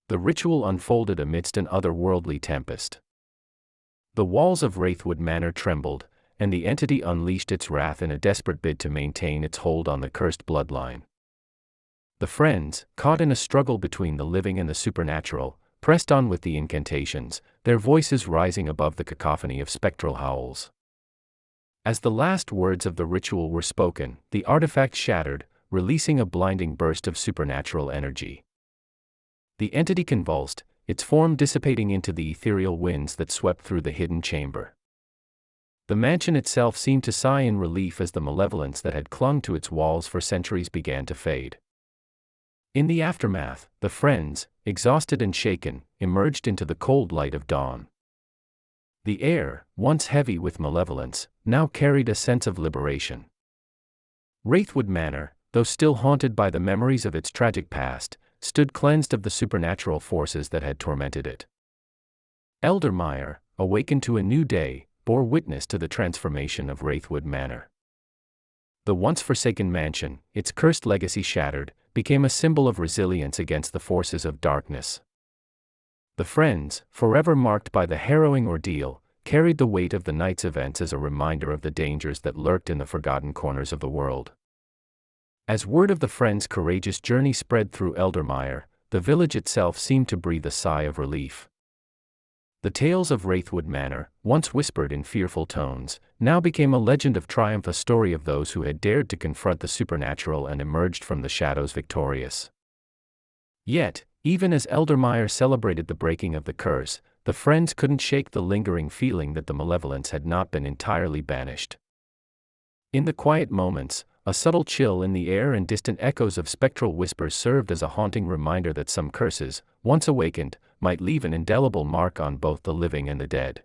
The ritual unfolded amidst an otherworldly tempest. The walls of Wraithwood Manor trembled, and the entity unleashed its wrath in a desperate bid to maintain its hold on the cursed bloodline. The friends, caught in a struggle between the living and the supernatural, pressed on with the incantations, their voices rising above the cacophony of spectral howls. As the last words of the ritual were spoken, the artifact shattered, releasing a blinding burst of supernatural energy. The entity convulsed, its form dissipating into the ethereal winds that swept through the hidden chamber. The mansion itself seemed to sigh in relief as the malevolence that had clung to its walls for centuries began to fade. In the aftermath, the friends, exhausted and shaken, emerged into the cold light of dawn. The air, once heavy with malevolence, now carried a sense of liberation. Wraithwood Manor, though still haunted by the memories of its tragic past, stood cleansed of the supernatural forces that had tormented it. Eldermire, awakened to a new day, bore witness to the transformation of Wraithwood Manor. The once forsaken mansion, its cursed legacy shattered, became a symbol of resilience against the forces of darkness. The friends, forever marked by the harrowing ordeal, carried the weight of the night's events as a reminder of the dangers that lurked in the forgotten corners of the world. As word of the friends' courageous journey spread through Eldermire, the village itself seemed to breathe a sigh of relief. The tales of Wraithwood Manor, once whispered in fearful tones, now became a legend of triumph, a story of those who had dared to confront the supernatural and emerged from the shadows victorious. Yet, even as Eldermire celebrated the breaking of the curse, the friends couldn't shake the lingering feeling that the malevolence had not been entirely banished. In the quiet moments, a subtle chill in the air and distant echoes of spectral whispers served as a haunting reminder that some curses, once awakened, might leave an indelible mark on both the living and the dead.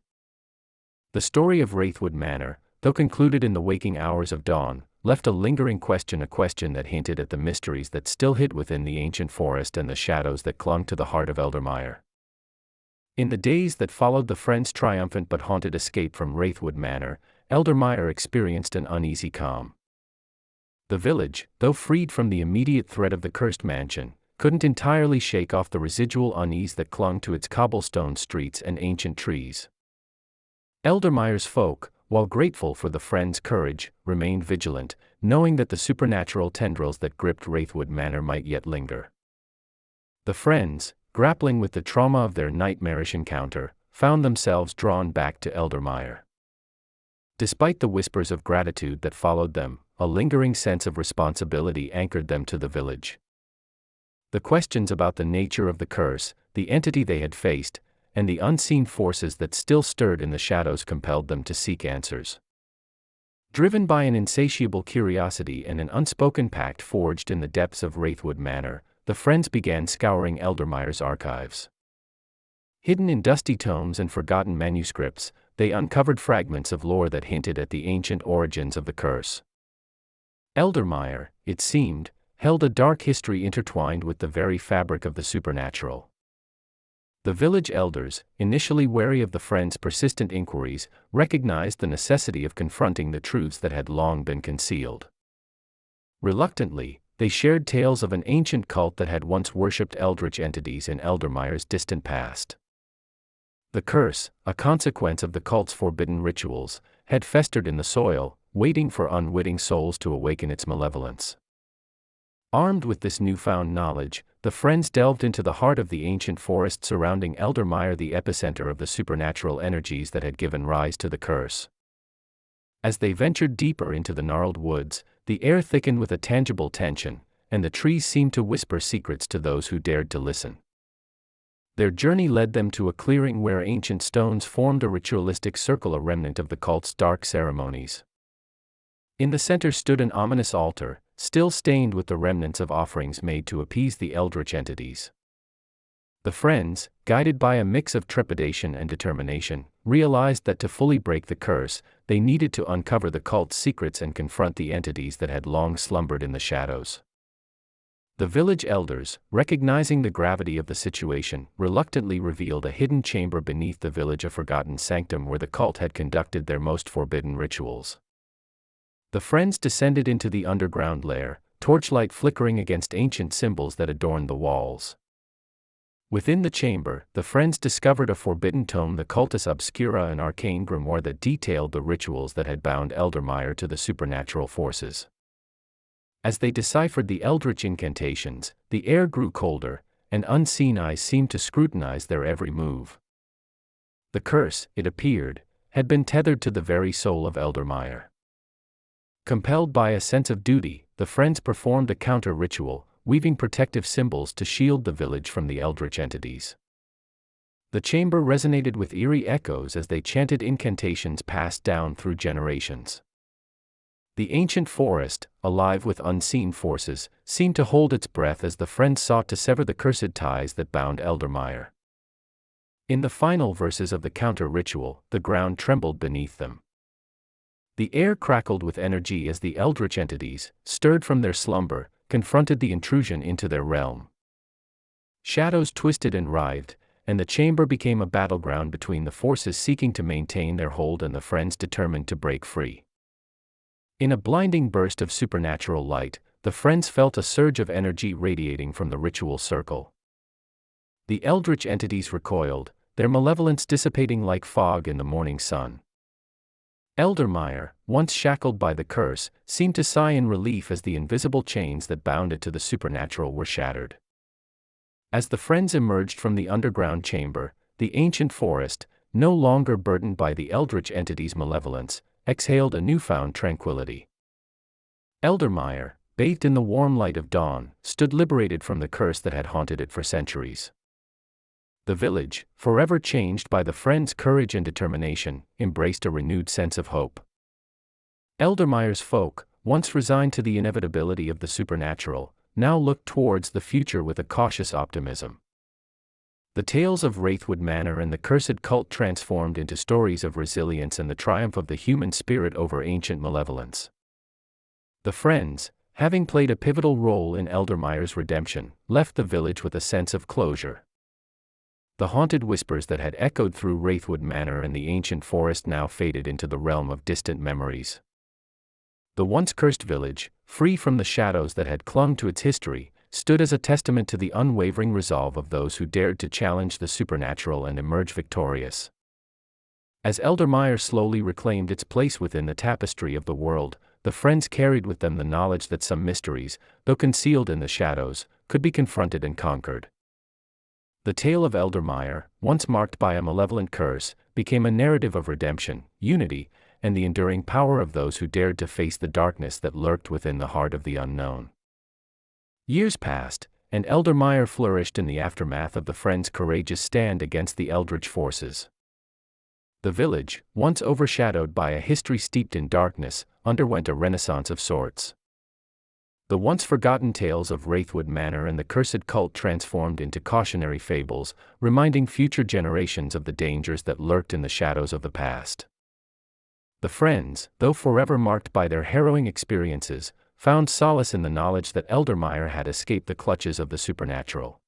The story of Wraithwood Manor, though concluded in the waking hours of dawn, left a lingering question, a question that hinted at the mysteries that still hid within the ancient forest and the shadows that clung to the heart of Eldermire. In the days that followed the friends' triumphant but haunted escape from Wraithwood Manor, Eldermire experienced an uneasy calm. The village, though freed from the immediate threat of the cursed mansion, couldn't entirely shake off the residual unease that clung to its cobblestone streets and ancient trees. Eldermire's folk, while grateful for the friends' courage, remained vigilant, knowing that the supernatural tendrils that gripped Wraithwood Manor might yet linger. The friends, grappling with the trauma of their nightmarish encounter, found themselves drawn back to Eldermire. Despite the whispers of gratitude that followed them, a lingering sense of responsibility anchored them to the village. The questions about the nature of the curse, the entity they had faced, and the unseen forces that still stirred in the shadows compelled them to seek answers. Driven by an insatiable curiosity and an unspoken pact forged in the depths of Wraithwood Manor, the friends began scouring Eldermire's archives. Hidden in dusty tomes and forgotten manuscripts, they uncovered fragments of lore that hinted at the ancient origins of the curse. Eldermire, it seemed, held a dark history intertwined with the very fabric of the supernatural. The village elders, initially wary of the friends' persistent inquiries, recognized the necessity of confronting the truths that had long been concealed. Reluctantly, they shared tales of an ancient cult that had once worshipped eldritch entities in Eldermire's distant past. The curse, a consequence of the cult's forbidden rituals, had festered in the soil, waiting for unwitting souls to awaken its malevolence. Armed with this newfound knowledge, the friends delved into the heart of the ancient forest surrounding Eldermire, the epicenter of the supernatural energies that had given rise to the curse. As they ventured deeper into the gnarled woods, the air thickened with a tangible tension, and the trees seemed to whisper secrets to those who dared to listen. Their journey led them to a clearing where ancient stones formed a ritualistic circle, a remnant of the cult's dark ceremonies. In the center stood an ominous altar, still stained with the remnants of offerings made to appease the eldritch entities. The friends, guided by a mix of trepidation and determination, realized that to fully break the curse, they needed to uncover the cult's secrets and confront the entities that had long slumbered in the shadows. The village elders, recognizing the gravity of the situation, reluctantly revealed a hidden chamber beneath the village, a forgotten sanctum where the cult had conducted their most forbidden rituals. The friends descended into the underground lair, torchlight flickering against ancient symbols that adorned the walls. Within the chamber, the friends discovered a forbidden tome, the Cultus Obscura, an arcane grimoire that detailed the rituals that had bound Eldermire to the supernatural forces. As they deciphered the eldritch incantations, the air grew colder, and unseen eyes seemed to scrutinize their every move. The curse, it appeared, had been tethered to the very soul of Eldermire. Compelled by a sense of duty, the friends performed a counter-ritual, weaving protective symbols to shield the village from the eldritch entities. The chamber resonated with eerie echoes as they chanted incantations passed down through generations. The ancient forest, alive with unseen forces, seemed to hold its breath as the friends sought to sever the cursed ties that bound Eldermire. In the final verses of the counter-ritual, the ground trembled beneath them. The air crackled with energy as the eldritch entities, stirred from their slumber, confronted the intrusion into their realm. Shadows twisted and writhed, and the chamber became a battleground between the forces seeking to maintain their hold and the friends determined to break free. In a blinding burst of supernatural light, the friends felt a surge of energy radiating from the ritual circle. The eldritch entities recoiled, their malevolence dissipating like fog in the morning sun. Eldermire, once shackled by the curse, seemed to sigh in relief as the invisible chains that bound it to the supernatural were shattered. As the friends emerged from the underground chamber, the ancient forest, no longer burdened by the eldritch entity's malevolence, exhaled a newfound tranquility. Eldermire, bathed in the warm light of dawn, stood liberated from the curse that had haunted it for centuries. The village, forever changed by the friends' courage and determination, embraced a renewed sense of hope. Eldermire's folk, once resigned to the inevitability of the supernatural, now looked towards the future with a cautious optimism. The tales of Wraithwood Manor and the cursed cult transformed into stories of resilience and the triumph of the human spirit over ancient malevolence. The friends, having played a pivotal role in Eldermire's redemption, left the village with a sense of closure. The haunted whispers that had echoed through Wraithwood Manor and the ancient forest now faded into the realm of distant memories. The once cursed village, free from the shadows that had clung to its history, stood as a testament to the unwavering resolve of those who dared to challenge the supernatural and emerge victorious. As Eldermire slowly reclaimed its place within the tapestry of the world, the friends carried with them the knowledge that some mysteries, though concealed in the shadows, could be confronted and conquered. The tale of Eldermire, once marked by a malevolent curse, became a narrative of redemption, unity, and the enduring power of those who dared to face the darkness that lurked within the heart of the unknown. Years passed, and Eldermire flourished in the aftermath of the friends' courageous stand against the eldritch forces. The village, once overshadowed by a history steeped in darkness, underwent a renaissance of sorts. The once forgotten tales of Wraithwood Manor and the cursed cult transformed into cautionary fables, reminding future generations of the dangers that lurked in the shadows of the past. The friends, though forever marked by their harrowing experiences, found solace in the knowledge that Eldermire had escaped the clutches of the supernatural.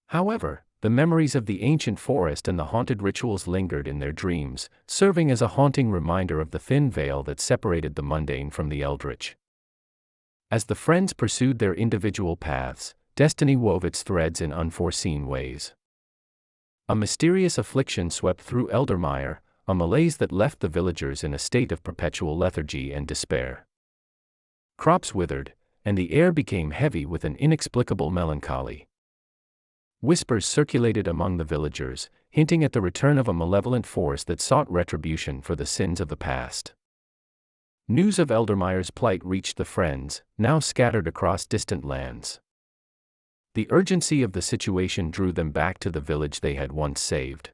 However, the memories of the ancient forest and the haunted rituals lingered in their dreams, serving as a haunting reminder of the thin veil that separated the mundane from the eldritch. As the friends pursued their individual paths, destiny wove its threads in unforeseen ways. A mysterious affliction swept through Eldermire, a malaise that left the villagers in a state of perpetual lethargy and despair. Crops withered, and the air became heavy with an inexplicable melancholy. Whispers circulated among the villagers, hinting at the return of a malevolent force that sought retribution for the sins of the past. News of Eldermire's plight reached the friends, now scattered across distant lands. The urgency of the situation drew them back to the village they had once saved.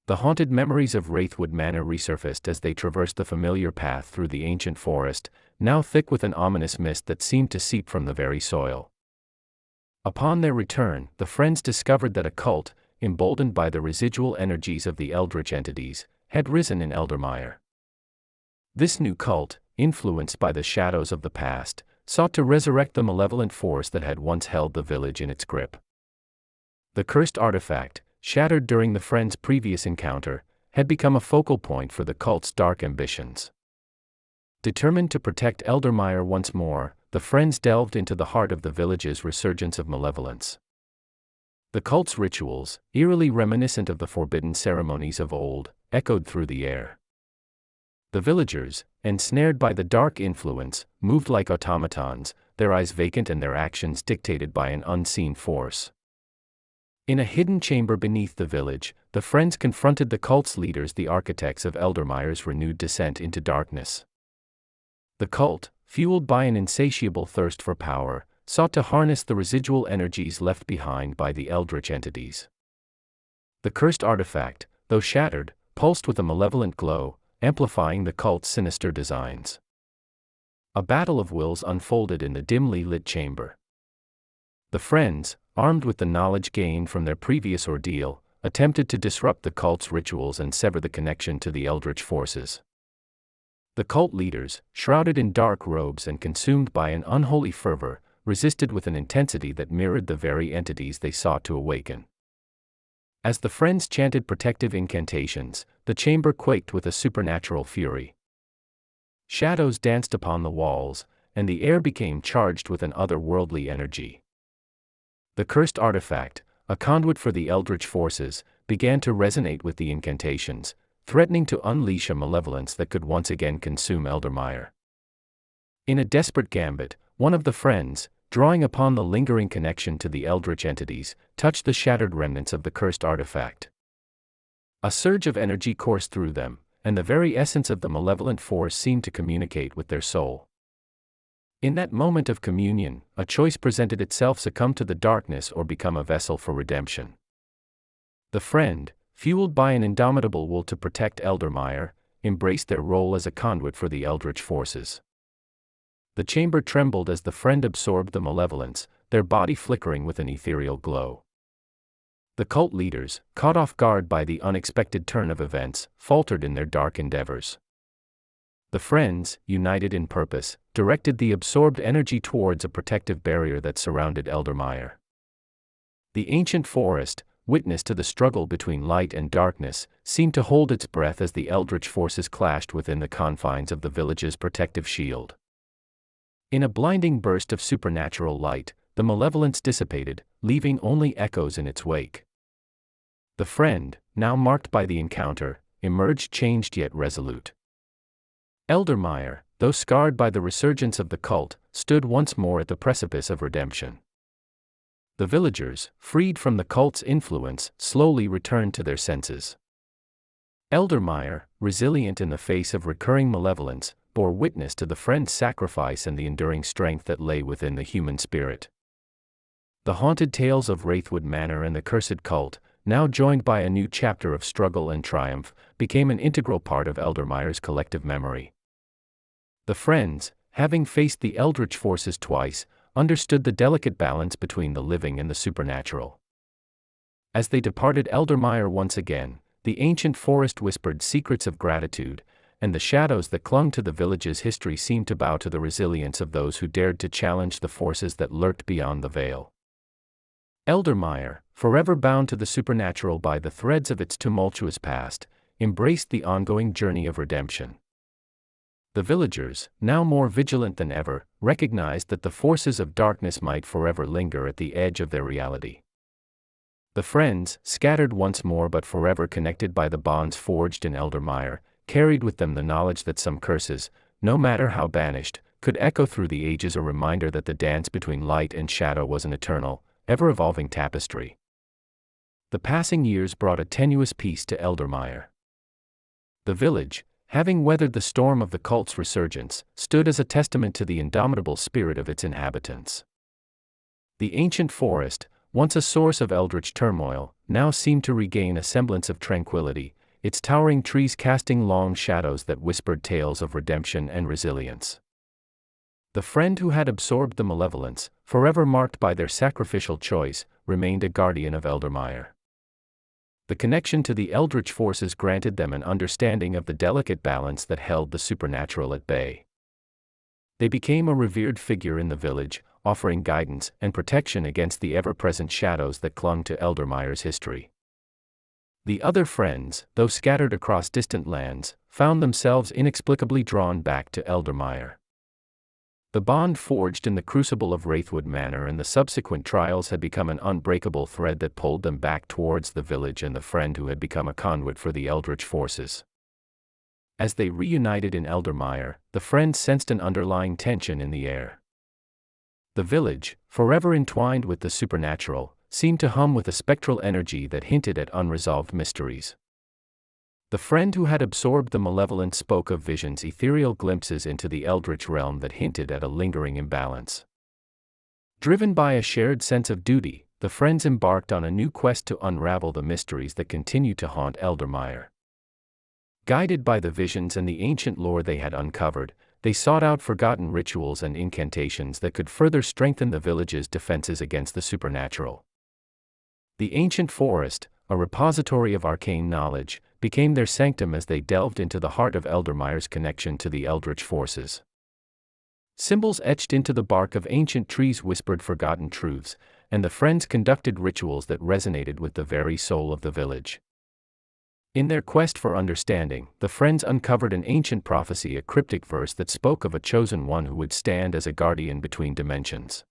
The haunted memories of Wraithwood Manor resurfaced as they traversed the familiar path through the ancient forest, now thick with an ominous mist that seemed to seep from the very soil. Upon their return, the friends discovered that a cult, emboldened by the residual energies of the eldritch entities, had risen in Eldermire. This new cult, influenced by the shadows of the past, sought to resurrect the malevolent force that had once held the village in its grip. The cursed artifact, shattered during the friends' previous encounter, had become a focal point for the cult's dark ambitions. Determined to protect Eldermire once more, the friends delved into the heart of the village's resurgence of malevolence. The cult's rituals, eerily reminiscent of the forbidden ceremonies of old, echoed through the air. The villagers, ensnared by the dark influence, moved like automatons, their eyes vacant and their actions dictated by an unseen force. In a hidden chamber beneath the village, the friends confronted the cult's leaders, the architects of Eldermire's renewed descent into darkness. The cult, fueled by an insatiable thirst for power, sought to harness the residual energies left behind by the eldritch entities. The cursed artifact, though shattered, pulsed with a malevolent glow, amplifying the cult's sinister designs. A battle of wills unfolded in the dimly lit chamber. The friends, armed with the knowledge gained from their previous ordeal, attempted to disrupt the cult's rituals and sever the connection to the eldritch forces. The cult leaders, shrouded in dark robes and consumed by an unholy fervor, resisted with an intensity that mirrored the very entities they sought to awaken. As the friends chanted protective incantations, the chamber quaked with a supernatural fury. Shadows danced upon the walls, and the air became charged with an otherworldly energy. The cursed artifact, a conduit for the eldritch forces, began to resonate with the incantations, threatening to unleash a malevolence that could once again consume Eldermire. In a desperate gambit, one of the friends, drawing upon the lingering connection to the eldritch entities, touched the shattered remnants of the cursed artifact. A surge of energy coursed through them, and the very essence of the malevolent force seemed to communicate with their soul. In that moment of communion, a choice presented itself: succumb to the darkness or become a vessel for redemption. The friend, fueled by an indomitable will to protect Eldermire, embraced their role as a conduit for the eldritch forces. The chamber trembled as the friend absorbed the malevolence, their body flickering with an ethereal glow. The cult leaders, caught off guard by the unexpected turn of events, faltered in their dark endeavors. The friends, united in purpose, directed the absorbed energy towards a protective barrier that surrounded Eldermire. The ancient forest, witness to the struggle between light and darkness, seemed to hold its breath as the eldritch forces clashed within the confines of the village's protective shield. In a blinding burst of supernatural light, the malevolence dissipated, leaving only echoes in its wake. The friend, now marked by the encounter, emerged changed yet resolute. Eldermire, though scarred by the resurgence of the cult, stood once more at the precipice of redemption. The villagers, freed from the cult's influence, slowly returned to their senses. Eldermire, resilient in the face of recurring malevolence, bore witness to the friend's sacrifice and the enduring strength that lay within the human spirit. The haunted tales of Wraithwood Manor and the cursed cult, now joined by a new chapter of struggle and triumph, became an integral part of Eldermire's collective memory. The friends, having faced the eldritch forces twice, understood the delicate balance between the living and the supernatural. As they departed Eldermire once again, the ancient forest whispered secrets of gratitude, and the shadows that clung to the village's history seemed to bow to the resilience of those who dared to challenge the forces that lurked beyond the veil. Eldermire, forever bound to the supernatural by the threads of its tumultuous past, embraced the ongoing journey of redemption. The villagers, now more vigilant than ever, recognized that the forces of darkness might forever linger at the edge of their reality. The friends, scattered once more but forever connected by the bonds forged in Eldermire, carried with them the knowledge that some curses, no matter how banished, could echo through the ages, a reminder that the dance between light and shadow was an eternal, ever-evolving tapestry. The passing years brought a tenuous peace to Eldermire. The village, having weathered the storm of the cult's resurgence, stood as a testament to the indomitable spirit of its inhabitants. The ancient forest, once a source of eldritch turmoil, now seemed to regain a semblance of tranquility, its towering trees casting long shadows that whispered tales of redemption and resilience. The friend who had absorbed the malevolence, forever marked by their sacrificial choice, remained a guardian of Eldermire. The connection to the eldritch forces granted them an understanding of the delicate balance that held the supernatural at bay. They became a revered figure in the village, offering guidance and protection against the ever-present shadows that clung to Eldermire's history. The other friends, though scattered across distant lands, found themselves inexplicably drawn back to Eldermire. The bond forged in the crucible of Wraithwood Manor and the subsequent trials had become an unbreakable thread that pulled them back towards the village and the friend who had become a conduit for the eldritch forces. As they reunited in Eldermire, the friends sensed an underlying tension in the air. The village, forever entwined with the supernatural, seemed to hum with a spectral energy that hinted at unresolved mysteries. The friend who had absorbed the malevolent spoke of visions, ethereal glimpses into the eldritch realm that hinted at a lingering imbalance. Driven by a shared sense of duty, the friends embarked on a new quest to unravel the mysteries that continued to haunt Eldermire. Guided by the visions and the ancient lore they had uncovered, they sought out forgotten rituals and incantations that could further strengthen the village's defenses against the supernatural. The ancient forest, a repository of arcane knowledge, became their sanctum as they delved into the heart of Eldermire's connection to the eldritch forces. Symbols etched into the bark of ancient trees whispered forgotten truths, and the friends conducted rituals that resonated with the very soul of the village. In their quest for understanding, the friends uncovered an ancient prophecy, a cryptic verse that spoke of a chosen one who would stand as a guardian between dimensions.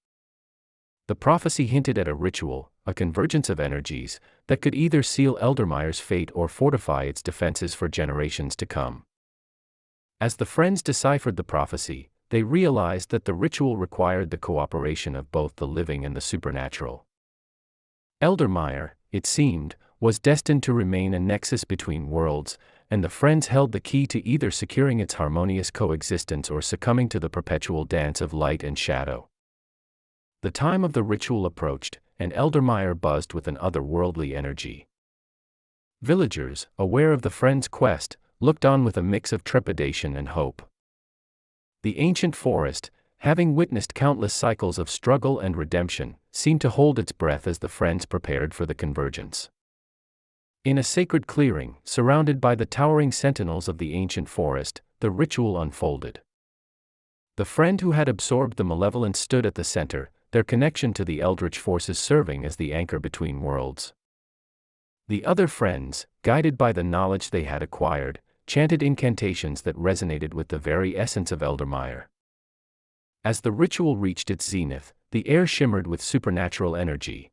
The prophecy hinted at a ritual, a convergence of energies, that could either seal Eldermire's fate or fortify its defenses for generations to come. As the friends deciphered the prophecy, they realized that the ritual required the cooperation of both the living and the supernatural. Eldermire, it seemed, was destined to remain a nexus between worlds, and the friends held the key to either securing its harmonious coexistence or succumbing to the perpetual dance of light and shadow. The time of the ritual approached, and Eldermire buzzed with an otherworldly energy. Villagers, aware of the friends' quest, looked on with a mix of trepidation and hope. The ancient forest, having witnessed countless cycles of struggle and redemption, seemed to hold its breath as the friends prepared for the convergence. In a sacred clearing, surrounded by the towering sentinels of the ancient forest, the ritual unfolded. The friend who had absorbed the malevolence stood at the center, their connection to the eldritch forces serving as the anchor between worlds. The other friends, guided by the knowledge they had acquired, chanted incantations that resonated with the very essence of Eldermire. As the ritual reached its zenith, the air shimmered with supernatural energy.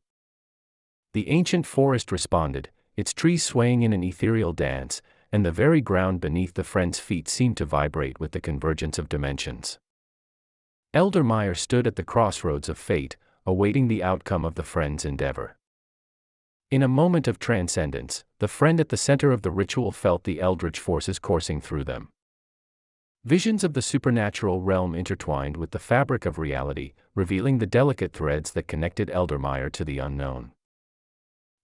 The ancient forest responded, its trees swaying in an ethereal dance, and the very ground beneath the friends' feet seemed to vibrate with the convergence of dimensions. Eldermire stood at the crossroads of fate, awaiting the outcome of the friends' endeavor. In a moment of transcendence, the friend at the center of the ritual felt the eldritch forces coursing through them. Visions of the supernatural realm intertwined with the fabric of reality, revealing the delicate threads that connected Eldermire to the unknown.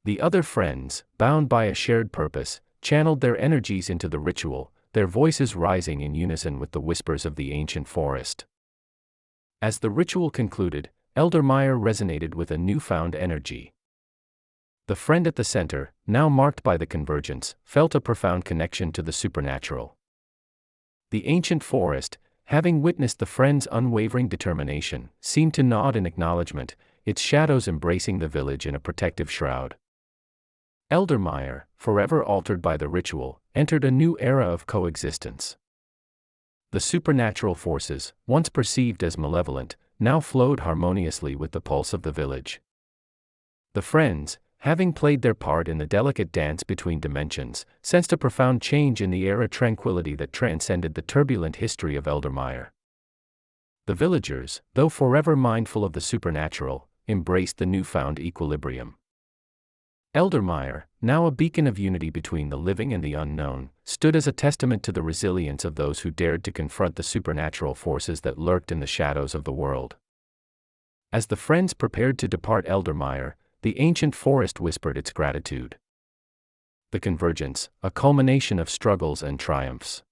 The other friends, bound by a shared purpose, channeled their energies into the ritual, their voices rising in unison with the whispers of the ancient forest. As the ritual concluded, Eldermire resonated with a newfound energy. The friend at the center, now marked by the convergence, felt a profound connection to the supernatural. The ancient forest, having witnessed the friend's unwavering determination, seemed to nod in acknowledgement, its shadows embracing the village in a protective shroud. Eldermire, forever altered by the ritual, entered a new era of coexistence. The supernatural forces, once perceived as malevolent, now flowed harmoniously with the pulse of the village. The friends, having played their part in the delicate dance between dimensions, sensed a profound change in the air, a tranquility that transcended the turbulent history of Eldermire. The villagers, though forever mindful of the supernatural, embraced the newfound equilibrium. Eldermire, now a beacon of unity between the living and the unknown, stood as a testament to the resilience of those who dared to confront the supernatural forces that lurked in the shadows of the world. As the friends prepared to depart Eldermire, the ancient forest whispered its gratitude. The convergence, a culmination of struggles and triumphs.